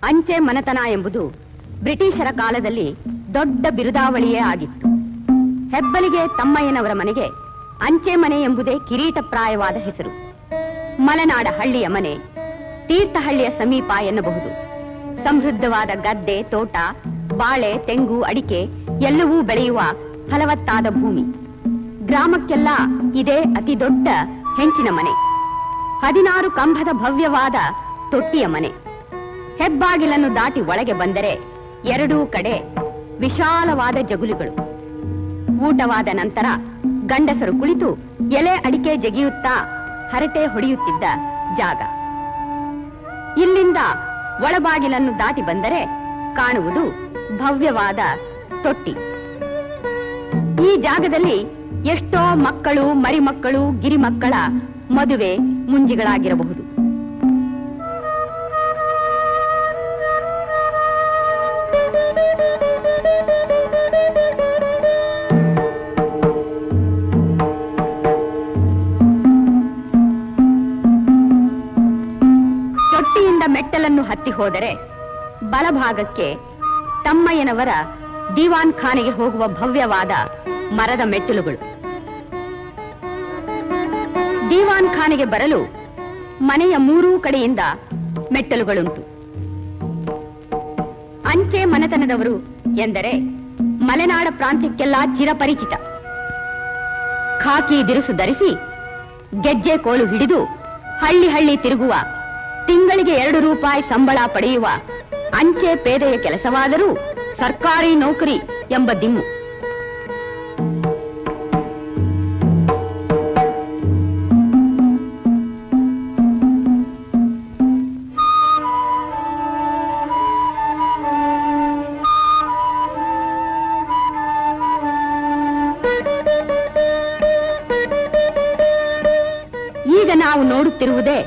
ಅಂಚೆ ಮನೆತನ ಎಂಬುದು ಬ್ರಿಟಿಷರ ಕಾಲದಲ್ಲಿ ದೊಡ್ಡ ಬಿರುದಾವಳಿಯೇ ಆಗಿತ್ತು. ಹೆಬ್ಬಲಿಗೆ ತಮ್ಮಯ್ಯನವರ ಮನೆಗೆ ಅಂಚೆ ಮನೆ ಎಂಬುದೇ ಕಿರೀಟಪ್ರಾಯವಾದ ಹೆಸರು. ಮಲೆನಾಡ ಹಳ್ಳಿಯ ಮನೆ ತೀರ್ಥಹಳ್ಳಿಯ ಸಮೀಪ ಎನ್ನಬಹುದು. ಸಮೃದ್ಧವಾದ ಗದ್ದೆ, ತೋಟ, ಬಾಳೆ, ತೆಂಗು, ಅಡಿಕೆ ಎಲ್ಲವೂ ಬೆಳೆಯುವ ಫಲವತ್ತಾದ ಭೂಮಿ. ಗ್ರಾಮಕ್ಕೆಲ್ಲ ಇದೇ ಅತಿ ದೊಡ್ಡ ಹೆಂಚಿನ ಮನೆ. 16 ಕಂಬದ ಭವ್ಯವಾದ ತೊಟ್ಟಿಯ ಮನೆ. ಹೆಬ್ಬಾಗಿಲನ್ನು ದಾಟಿ ಒಳಗೆ ಬಂದರೆ ಎರಡೂ ಕಡೆ ವಿಶಾಲವಾದ ಜಗುಲಿಗಳು. ಊಟವಾದ ನಂತರ ಗಂಡಸರು ಕುಳಿತು ಎಲೆ ಅಡಿಕೆ ಜಗಿಯುತ್ತಾ ಹರಟೆ ಹೊಡೆಯುತ್ತಿದ್ದ ಜಾಗ. ಇಲ್ಲಿಂದ ಒಳಬಾಗಿಲನ್ನು ದಾಟಿ ಬಂದರೆ ಕಾಣುವುದು ಭವ್ಯವಾದ ತೊಟ್ಟಿ. ಈ ಜಾಗದಲ್ಲಿ ಎಷ್ಟೋ ಮಕ್ಕಳು, ಮರಿಮಕ್ಕಳು, ಗಿರಿಮಕ್ಕಳ ಮದುವೆ ಮುಂಜಿಗಳಾಗಿರಬಹುದು. ತೊಟ್ಟಿಯಿಂದ ಮೆಟ್ಟಲನ್ನು ಹತ್ತಿ ಹೋದರೆ ಬಲಭಾಗಕ್ಕೆ ತಮ್ಮಯ್ಯನವರ ದಿವಾನ್ ಖಾನೆಗೆ ಹೋಗುವ ಭವ್ಯವಾದ ಮರದ ಮೆಟ್ಟಿಲುಗಳು. ದಿವಾನ್ ಖಾನೆಗೆ ಬರಲು ಮನೆಯ 3 ಕಡೆಯಿಂದ ಮೆಟ್ಟಲುಗಳುಂಟು. ಅಂಚೆ ಮನೆತನದವರು ಎಂದರೆ ಮಲೆನಾಡ ಪ್ರಾಂತ್ಯಕ್ಕೆಲ್ಲ ಚಿರಪರಿಚಿತ. ಖಾಕಿ ದಿರುಸು ಧರಿಸಿ ಗೆಜ್ಜೆ ಕೋಲು ಹಿಡಿದು ಹಳ್ಳಿ ಹಳ್ಳಿ ತಿರುಗುವ, ತಿಂಗಳಿಗೆ 2 ರೂಪಾಯಿ ಸಂಬಳ ಪಡೆಯುವ ಅಂಚೆ ಪೇದೆಯ ಕೆಲಸವಾದರೂ ಸರ್ಕಾರಿ ನೌಕರಿ ಎಂಬ ದಿಮ್ಮು. ಈಗ ನಾವು ನೋಡುತ್ತಿರುವುದೇ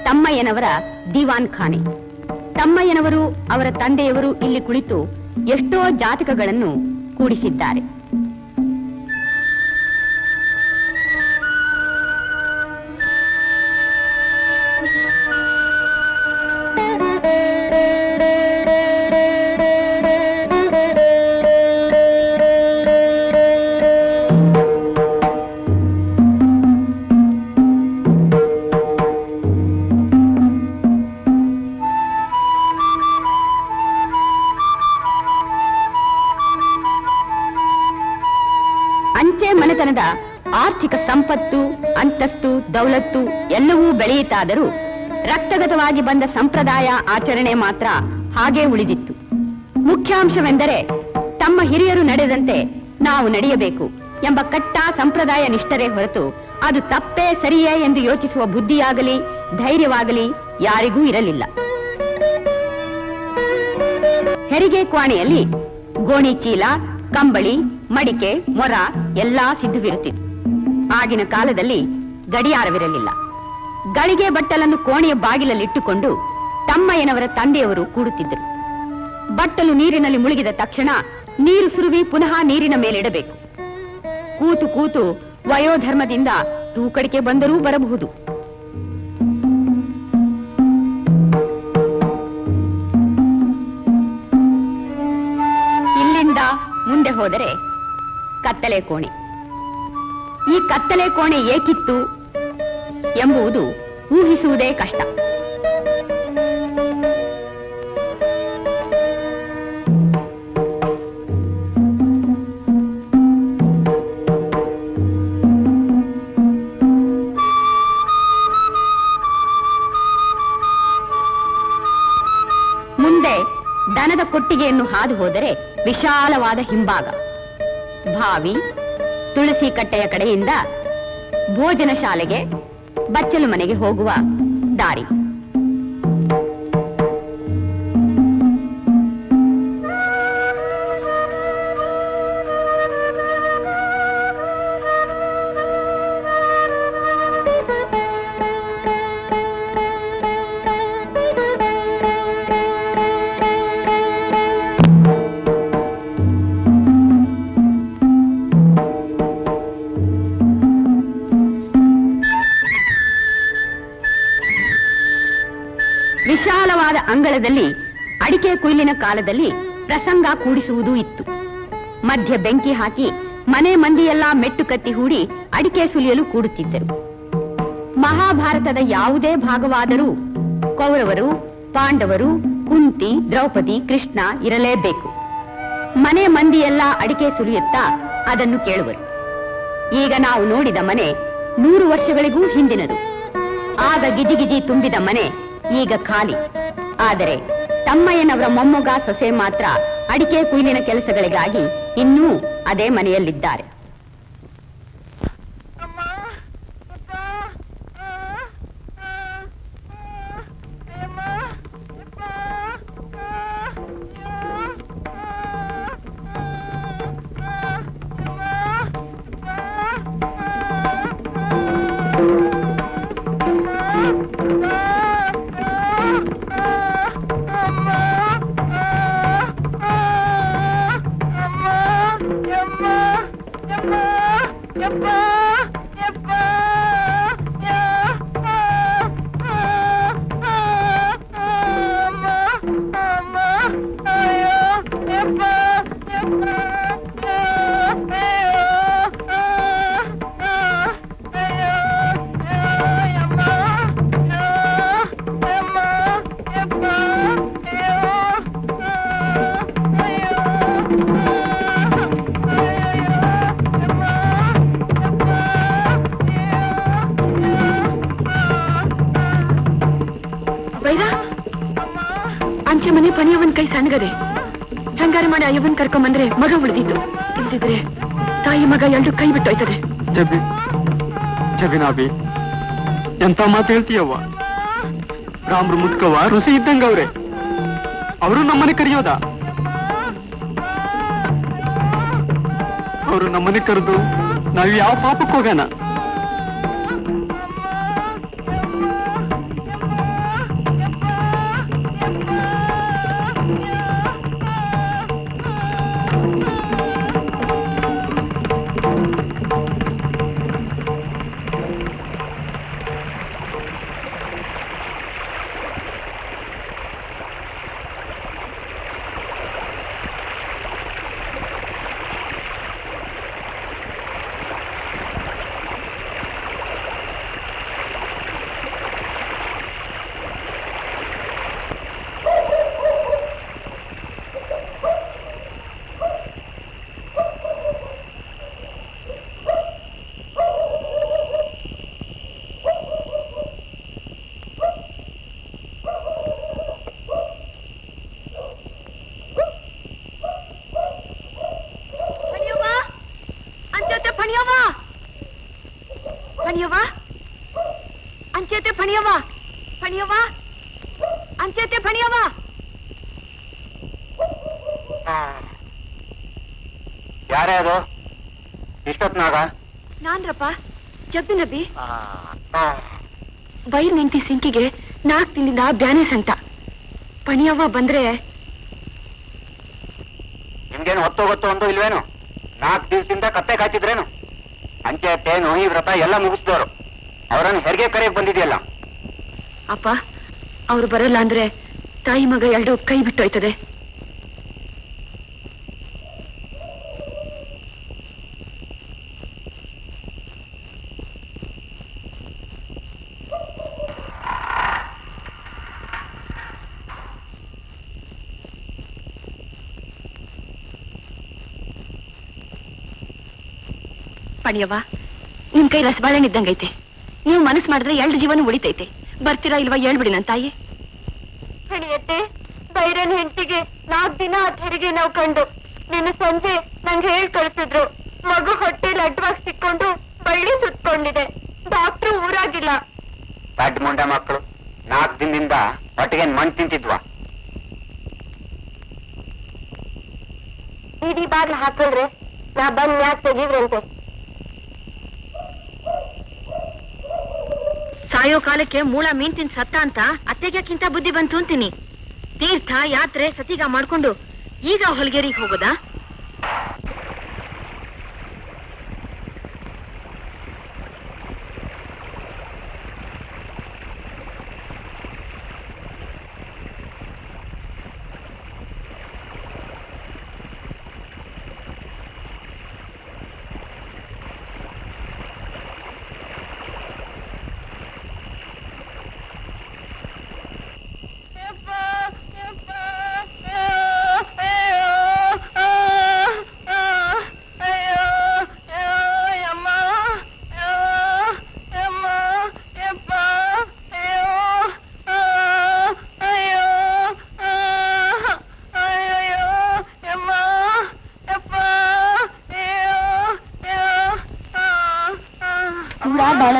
ತಮ್ಮಯ್ಯನವರ ದಿವಾನ್ ಖಾನೆ. ತಮ್ಮಯ್ಯನವರು, ಅವರ ತಂದೆಯವರು ಇಲ್ಲಿ ಕುಳಿತು ಎಷ್ಟೋ ಜಾತಕಗಳನ್ನು ಕೂಡಿಸಿದ್ದಾರೆ. ಅಂಚೆ ಮನೆತನದ ಆರ್ಥಿಕ ಸಂಪತ್ತು, ಅಂತಸ್ತು, ದೌಲತ್ತು ಎಲ್ಲವೂ ಬೆಳೆಯಿತಾದರೂ ರಕ್ತಗತವಾಗಿ ಬಂದ ಸಂಪ್ರದಾಯ ಆಚರಣೆ ಮಾತ್ರ ಹಾಗೇ ಉಳಿದಿತ್ತು. ಮುಖ್ಯಾಂಶವೆಂದರೆ ತಮ್ಮ ಹಿರಿಯರು ನಡೆದಂತೆ ನಾವು ನಡೆಯಬೇಕು ಎಂಬ ಕಟ್ಟ ಸಂಪ್ರದಾಯ ನಿಷ್ಠರೇ ಹೊರತು ಅದು ತಪ್ಪೇ ಸರಿಯೇ ಎಂದು ಯೋಚಿಸುವ ಬುದ್ಧಿಯಾಗಲಿ ಧೈರ್ಯವಾಗಲಿ ಯಾರಿಗೂ ಇರಲಿಲ್ಲ. ಹೆರಿಗೆ ಕ್ವಾಣೆಯಲ್ಲಿ ಗೋಣಿ ಚೀಲ, ಕಂಬಳಿ, ಮಡಿಕೆ, ಮೊರ ಎಲ್ಲಾ ಸಿದ್ಧವಿರುತ್ತಿತ್ತು. ಆಗಿನ ಕಾಲದಲ್ಲಿ ಗಡಿಯಾರವಿರಲಿಲ್ಲ. ಗಳಿಗೆ ಬಟ್ಟಲನ್ನು ಕೋಣೆಯ ಬಾಗಿಲಲ್ಲಿಟ್ಟುಕೊಂಡು ತಮ್ಮಯ್ಯನವರ ತಂದೆಯವರು ಕೂಡುತ್ತಿದ್ದರು. ಬಟ್ಟಲು ನೀರಿನಲ್ಲಿ ಮುಳುಗಿದ ತಕ್ಷಣ ನೀರು ಸುರುವಿ ಪುನಃ ನೀರಿನ ಮೇಲಿಡಬೇಕು. ಕೂತು ಕೂತು ವಯೋಧರ್ಮದಿಂದ ತೂಕಡಿಕೆ ಬಂದರೂ ಬರಬಹುದು. ಇಲ್ಲಿಂದ ಮುಂದೆ ಹೋದರೆ ಕತ್ತಲೆ ಕೋಣೆ. ಈ ಕತ್ತಲೆ ಕೋಣೆ ಏಕಿತ್ತು ಎಂಬುದು ಊಹಿಸುವುದೇ ಕಷ್ಟ. ಮುಂದೆ ದನದ ಕೊಟ್ಟಿಗೆಯನ್ನು ಹಾದು ಹೋದರೆ ವಿಶಾಲವಾದ ಹಿಂಭಾಗ, ಬಾವಿ, ತುಳಸಿ ಕಟ್ಟೆಯ ಕಡೆಯಿಂದ ಭೋಜನ ಶಾಲೆಗೆ, ಬಚ್ಚಲು ಮನೆಗೆ ಹೋಗುವ ದಾರಿ. ವಿಶಾಲವಾದ ಅಂಗಳದಲ್ಲಿ ಅಡಿಕೆ ಕೊಯ್ಲಿನ ಕಾಲದಲ್ಲಿ ಪ್ರಸಂಗ ಕೂಡಿಸುವುದೂ ಇತ್ತು. ಮಧ್ಯ ಬೆಂಕಿ ಹಾಕಿ ಮನೆ ಮಂದಿಯೆಲ್ಲ ಮೆಟ್ಟು ಕತ್ತಿ ಹೂಡಿ ಅಡಿಕೆ ಸುಲಿಯಲು ಕೂಡುತ್ತಿದ್ದರು. ಮಹಾಭಾರತದ ಯಾವುದೇ ಭಾಗವಾದರೂ ಕೌರವರು, ಪಾಂಡವರು, ಕುಂತಿ, ದ್ರೌಪದಿ, ಕೃಷ್ಣ ಇರಲೇಬೇಕು. ಮನೆ ಮಂದಿಯೆಲ್ಲ ಅಡಿಕೆ ಸುಲಿಯುತ್ತಾ ಅದನ್ನು ಕೇಳುವರು. ಈಗ ನಾವು ನೋಡಿದ ಮನೆ 100 ವರ್ಷಗಳಿಗೂ ಹಿಂದಿನದು. ಆಗ ಗಿಜಿಗಿಜಿ ತುಂಬಿದ ಮನೆ ಈಗ ಖಾಲಿ. ಆದರೆ ತಮ್ಮಯ್ಯನವರ ಮೊಮ್ಮಗ ಸೊಸೆ ಮಾತ್ರ ಅಡಿಕೆ ಕುಯ್ಲಿನ ಕೆಲಸಗಳಿಗಾಗಿ ಇನ್ನೂ ಅದೇ ಮನೆಯಲ್ಲಿದ್ದಾರೆ. ಅಂಚೆ ಮನೆ ಪಣಿಯವನ್ ಕೈ ಸಣ್ಣಗದೆ. ಹೆಂಗಾರು ಮಾಡಿ ಅಯ್ಯವನ್ ಕರ್ಕೊಂಬಂದ್ರೆ ಮಗ ಉಳಿದಿತ್ತು. ಇಲ್ದಿದ್ರೆ ತಾಯಿ ಮಗ ಎರಡು ಕೈ ಬಿಟ್ಟೋಯ್ತದೆ. ಜಬಿನಾಬಿ ಎಂತ ಮಾತು ಹೇಳ್ತೀಯವ್ವ. ರಾಮ್ರು ಮುದ್ಕವ್ವ ಋಷಿ ಇದ್ದಂಗ ಅವ್ರೆ. ಅವರು ನಮ್ಮನೆ ಕರೆಯೋದ? ಅವರು ನಮ್ಮನೆ ಕರೆದು ನಾವ್ ಯಾವ ಪಾಪಕ್ಕೆ ಹೋಗೋಣ? ಯಾರೇ ಅದು ಇಷ್ಟೊತ್ನಾಗ? ನಾನ್ರಪ್ಪ, ಜಬ್ಬಿನಬಿ. ವೈರ್ ನಿಂತಿ ಸಿಂಕಿಗೆ 4 ದಿನದಿಂದ ಬ್ಯಾನೆ ಸಂತ. ಪಣಿಯವ್ವ ಬಂದ್ರೆ ನಿಮ್ಗೇನು ಹೊತ್ತು ಗೊತ್ತು ಒಂದು ಇಲ್ವೇನು? 4 ದಿವಸದಿಂದ ಕತ್ತೆ ಕಾಯ್ತಿದ್ರೇನು? ಅಂಚೆ ತೇನು ಈ ವ್ರತ ಎಲ್ಲ ಮುಗಿಸಿದವರು. ಅವರನ್ನು ಹೆರಿಗೆ ಕರೆಯಕ್ ಬಂದಿದೆಯಲ್ಲ. ಅಪ್ಪ, ಅವ್ರು ಬರಲ್ಲ ಅಂದ್ರೆ ತಾಯಿ ಮಗ ಎರಡು ಕೈ ಬಿಟ್ಟೋಯ್ತದೆ. ಪಣಿಯವ್ವ, ನಿಮ್ ಕೈ ರಸಬಾಳೆಹಣ್ಣು ಇದ್ದಂಗೈತೆ. ನೀವು ಮನಸ್ಸು ಮಾಡಿದ್ರೆ 2 ಜೀವನ ಉಳಿತೈತೆ. ಬರ್ತೀರಾ ಇಲ್ವಾ ಹೇಳ್ಬಿಡಿ ನನ್ನ ತಾಯಿ. ಹಣಿಯತ್ತೆ, ಬೈರನ್ ಹೆಂಡತಿಗೆ 4 ದಿನ ಹೆರಿಗೆ ನಾವು ಕಂಡು ನಿನ್ನ ಸಂಜೆ ನಂಗೆ ಹೇಳ್ ಕಳ್ಸಿದ್ರು. ಮಗು ಹೊಟ್ಟೆಲಿ ಅಡ್ಡವಾಗಿ ಸಿಕ್ಕೊಂಡು ಬಳ್ಳಿ ಸುತ್ಕೊಂಡಿದೆ. ಡಾಕ್ಟ್ರು ಊರಾಗಿಲ್ಲ. ದಡ್ಡ ಮುಂಡ ಮಕ್ಕಳು 4 ದಿನದಿಂದ ಹೊಟ್ಟೆಗೆ ಮಣ್ಣು ತಿಂತಿದ್ವಾ? ಇಡೀ ಬಾಗ್ಲು ಹಾಕೊಳ್ರೆ, ನಾ ಬಂದ್ ಯಾಕೆ ತೆಗೀವ್ರಂತೆ. ಸಾಯೋ ಕಾಲಕ್ಕೆ ಮೂಳ ಮೀನ್ ತಿಂದ್ ಸತ್ತ ಅಂತ ಅತ್ತೆಗ್ಯಾಕಿಂತ ಬುದ್ಧಿ ಬಂತು ಅಂತೀನಿ. ತೀರ್ಥ ಯಾತ್ರೆ ಸತಿಗ ಮಾಡ್ಕೊಂಡು ಈಗ ಹೊಲ್ಗೇರಿಗೆ ಹೋಗೋದಾ?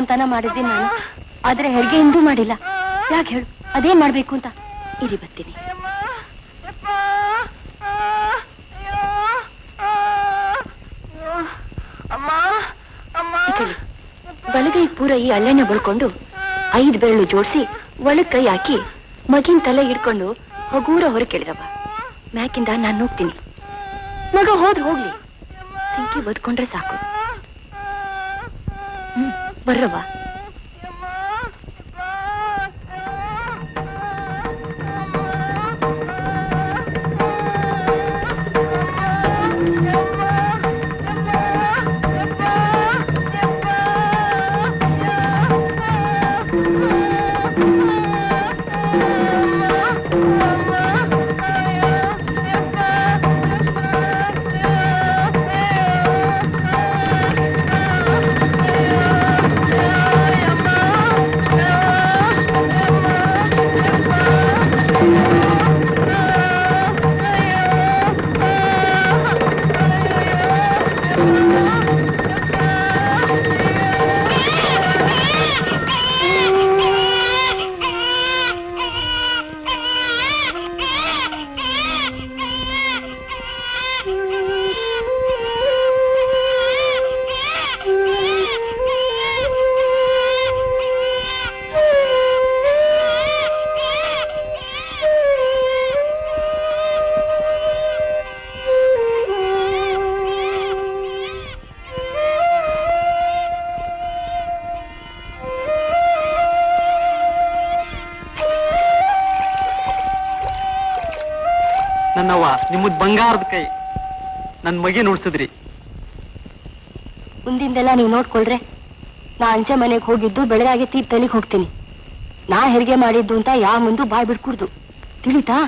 ಅಂತಾನ ಮಾಡಿದ್ದೀನಿ ನಾನು. ಆದ್ರೆ ಹೆರಿಗೆ ಎಂದೂ ಮಾಡಿಲ್ಲ. ಯಾಕೆ ಹೇಳು, ಅದೇನ್ ಮಾಡ್ಬೇಕು ಅಂತ? ಇರಿ ಬರ್ತೀನಿ. ಬಲಗೈ ಪೂರ ಈ ಹಳ್ಳೆಣ್ಣೆ ಬಳ್ಕೊಂಡು 5 ಬೆರಳು ಜೋಡಿಸಿ ಒಳಗ್ ಕೈ ಹಾಕಿ ಮಗಿನ ತಲೆ ಹಿಡ್ಕೊಂಡು ಹಗೂರ ಹೊರಗೆ ಕೇಳಿರವ. ಮ್ಯಾಕಿಂದ ನಾನು ಹೋಗ್ತೀನಿ. ಮಗ ಹೋದ್ರೆ ಹೋಗ್ಲಿ, ಸಿಂಕಿ ಬದ್ಕೊಂಡ್ರೆ ಸಾಕು. ಬರ್ರವ್ವ. ನನ್ನವ್ವ ನಿಮ್ಮದ್ ಬಂಗಾರದ ಕೈ, ನನ್ ಮಗಿನ ಉಡ್ಸಿದ್ರಿ. ಮುಂದಿಂದೆಲ್ಲ ನೀವು ನೋಡ್ಕೊಳ್ರೆ. ನಾ ಅಂಚೆ ಮನೆಗೆ ಹೋಗಿದ್ದು ಬೆಳಗಾಗೆ ತೀರ್ಥಲಿಗೆ ಹೋಗ್ತೀನಿ. ನಾ ಹೆರಿಗೆ ಮಾಡಿದ್ದು ಅಂತ ಯಾವ ಮುಂದೆ ಬಾಯ್ ಬಿಡ್ಕೂಡ್ದು, ತಿಳಿತಾ?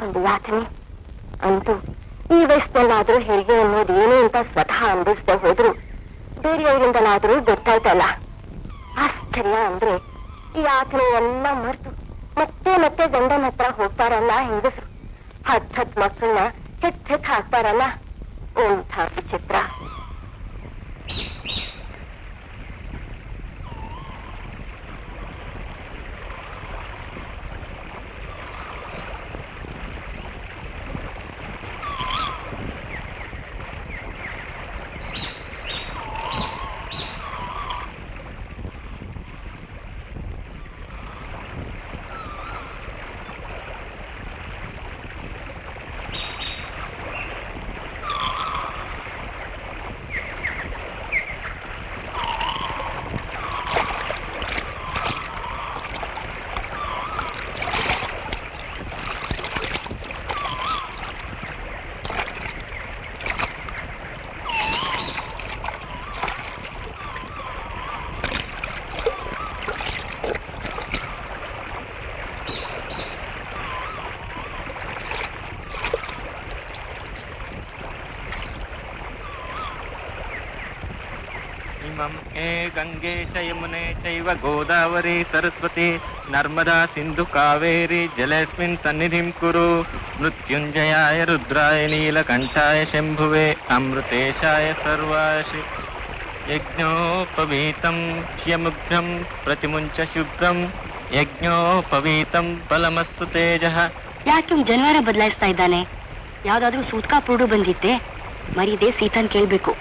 ಒಂದು ಯಾತನೆ ಅಂತೂ ಈ ವಯಸ್ಸಿನಲ್ಲಾದ್ರೂ ಹೆರಿಗೆ ಅನ್ನೋದು ಏನು ಅಂತ ಸ್ವತಃ ಅನುಭವಿಸದೆ ಹೋದ್ರು ಬೇರೆಯವರಿಂದಲಾದ್ರೂ ಗೊತ್ತಾಯ್ತಲ್ಲ. ಆಶ್ಚರ್ಯ ಅಂದ್ರೆ ಈ ಯಾತನೆ ಎಲ್ಲ ಮರೆತು ಮತ್ತೆ ಮತ್ತೆ ಗಂಡನ ಹತ್ರ ಹೋಗ್ತಾರಲ್ಲ ಹೆಂಗಸರು. 10 ಮಕ್ಕಳನ್ನ ಹೆತ್ ಹಾಕ್ತಾರಲ್ಲ, ಎಂಥ ವಿಚಿತ್ರ. ಗಂಗೆ ಚ ಯಮುನೆ ಚೈವ ಗೋದಾವರಿ ಸರಸ್ವತಿ ನರ್ಮದಾ ಸಿಂಧು ಕಾವೇರಿ ಜಲೇಸ್ಮಿನ್ ಸನ್ನಿಧಿಂ ಕುರು. ಮೃತ್ಯುಂಜಯಾಯ ರುದ್ರಾಯ ನೀಲಕಂಠಾಯ ಶಂಭುವೆ ಅಮೃತೇಶಾಯ ಸರ್ವಾಶಿ ಯಜ್ಞೋಪವೀತಂ ಹ್ಯಮುಗ್ಧಂ ಪ್ರತಿಮುಂಚ ಶುಭ್ರಂ ಯಜ್ಞೋಪವೀತಂ ಬಲಮಸ್ತು ತೇಜಃ. ಯಾಕೆ ಜನವಾರ ಬದಲಾಯಿಸ್ತಾ ಇದ್ದಾನೆ? ಯಾವ್ದಾದ್ರೂ ಸೂತ್ಕಾ ಪುರುಡು ಬಂದಿತ್ತೆ? ಮರಿದೆ ಸೀತನ್ ಕೇಳ್ಬೇಕು.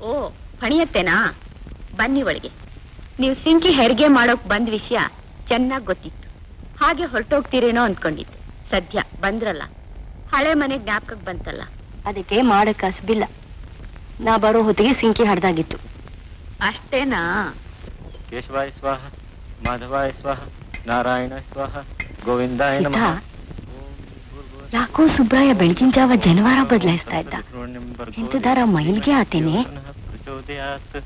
ಓ, ಪಣಿಯತ್ತೇನಾ? ಬನ್ನಿ ಒಳಗೆ. ನೀವು ಸಿಂಕಿ ಹೆರಿಗೆ ಮಾಡೋಕ್ ಬಂದ್ ವಿಷಯ ಚೆನ್ನಾಗ್ ಗೊತ್ತಿತ್ತು. ಹಾಗೆ ಹೊರಟೋಗ್ತೀರೇನೋ ಅಂದ್ಕೊಂಡಿತ್ತು. ಸದ್ಯ ಬಂದ್ರಲ್ಲ. ಹಳೆ ಮನೆ ಜ್ಞಾಪಕಕ್ಕೆ ಬಂತಲ್ಲ. ಅದಕ್ಕೆ ಮಾಡಕ್ ಕಸ್ಬಿಲ್ಲ. ನಾ ಬರೋ ಹೊತ್ತಿಗೆ ಸಿಂಕಿ ಹಡ್ದಾಗಿತ್ತು. ಅಷ್ಟೇನಾ? ಕೇಶವಾಯ ಸ್ವಾಹ, ಮಾಧವಾಯ ಸ್ವಾಹ, ನಾರಾಯಣ ಸ್ವಾಹ, ಗೋವಿಂದಾಯ ನಮಃ. ಯಾಕೋ ಸುಬ್ರಾಯ ಬೆಳಗಿನ ಜಾವ ಜನವಾರ ಬದಲಾಯಿಸ್ತಾ ಇದ್ದ. ಎಂತದಾರ ಮೈಲ್ಗೆ ಆತೇನೆ. ಪ್ರಚೋದಯಾತ್.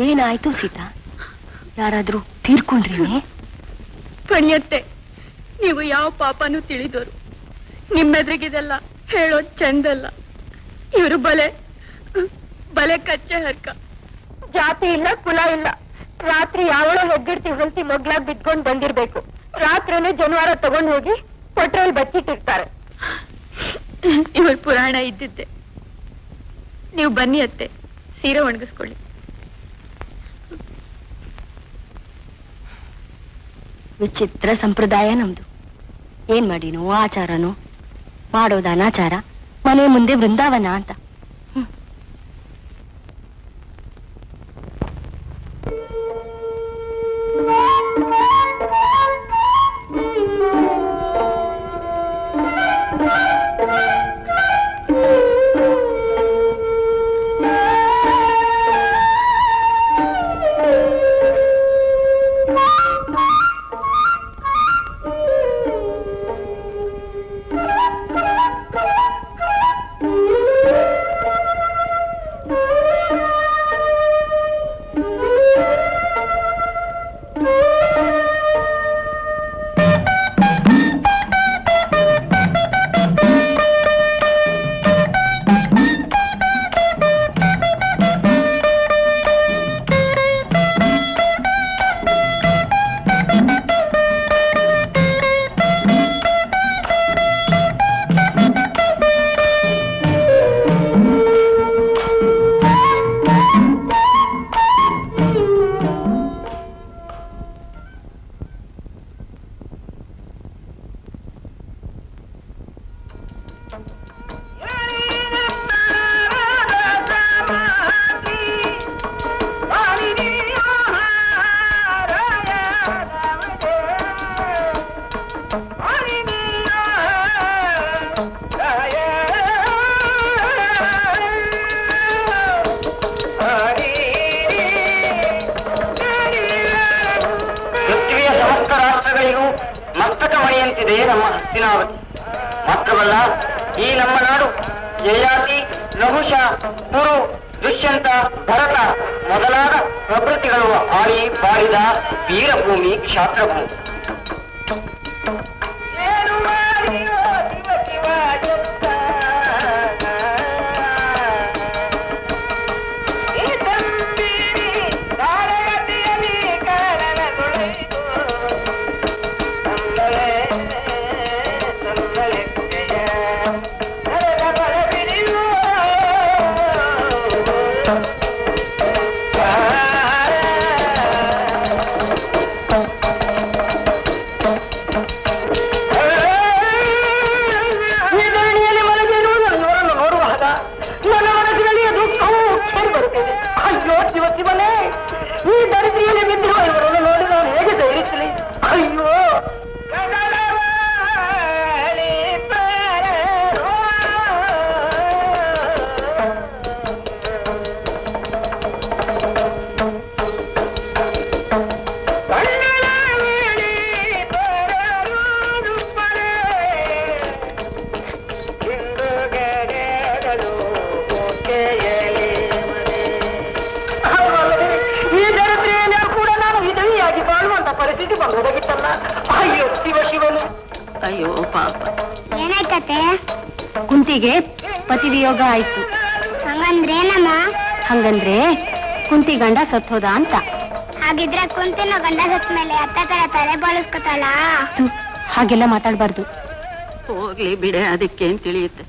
ಏನಾಯ್ತು ಸೀತಾ? ಯಾರಾದ್ರೂ ತೀರ್ಕೊಂಡ್ರೇನೆ? ಪಣಿಯತ್ತೆ, ನೀವು ಯಾವ ಪಾಪನೂ ತಿಳಿದೋರು. ನಿಮ್ಮೆದ್ರಿಗಿದೆಲ್ಲ ಹೇಳೋದ್ ಚಂದಲ್ಲ. ಇವರು ಬಲೆ ಬಲೆ ಕಚ್ಚೆ ಹರ್ಕ. ಜಾತಿ ಇಲ್ಲ, ಕುಲ ಇಲ್ಲ. ರಾತ್ರಿ ಯಾವಳೋ ಹೆಗ್ಗಿಡ್ತಿ ಹೊಲ್ತಿ ಮಗ್ಲಾಗ್ ಬಿದ್ಕೊಂಡ್ ಬಂದಿರ್ಬೇಕು. ರಾತ್ರಿನೇ ಜನವಾರ ತಗೊಂಡ್ ಹೋಗಿ ಕೊಟ್ರಲ್ಲಿ ಬಚ್ಚಿಟ್ಟಿರ್ತಾರೆ. ಇವ್ರ ಪುರಾಣ ಇದ್ದಿದ್ದೆ. ನೀವು ಬನ್ನಿ ಅತ್ತೆ, ಸೀರೆ ಒಣಗಿಸ್ಕೊಳ್ಳಿ. ವಿಚಿತ್ರ ಸಂಪ್ರದಾಯ ನಮ್ದು. ಏನ್ ಮಾಡಿನೋ ಆಚಾರನೋ, ಮಾಡೋದ ಅನಾಚಾರ, ಮನೆ ಮುಂದೆ ವೃಂದಾವನ ಅಂತ. ಮಸ್ತಕಮಣಿಯಂತಿದೆ ನಮ್ಮ ಹಸ್ತಿನಾವತಿ. ಮಾತ್ರವಲ್ಲ, ಈ ನಮ್ಮ ನಾಡು ಯಯಾತಿ, ನಹುಷ, ಕುರು, ದುಷ್ಯಂತ, ಭರತ ಮೊದಲಾದ ಪ್ರಕೃತಿಗಳು ಆಳಿ ಬಾಳಿದ ವೀರಭೂಮಿ, ಕ್ಷಾತ್ರಭೂಮಿ. ಅಯ್ಯೋ ಪಾಪ. ಏನಾಯ್ತತೆ? ಕುಂತಿಗೆ ಪತಿವಿಯೋಗ ಆಯ್ತು. ಹಂಗಂದ್ರೇನಮ್ಮ? ಹಂಗಂದ್ರೆ ಕುಂತಿ ಗಂಡ ಸತ್ತೋದ ಅಂತ. ಹಾಗಿದ್ರೆ ಕುಂತಿನ ಗಂಡ ಸತ್ತ ಮೇಲೆ ಅತ್ತ ತರ ತಲೆ ಬಾಳಿಸ್ಕೊತಾಳ. ಹಾಗೆಲ್ಲ ಮಾತಾಡ್ಬಾರ್ದು. ಹೋಗ್ಲಿ ಬಿಡೆ, ಅದಕ್ಕೇನ್ ತಿಳಿಯುತ್ತೆ.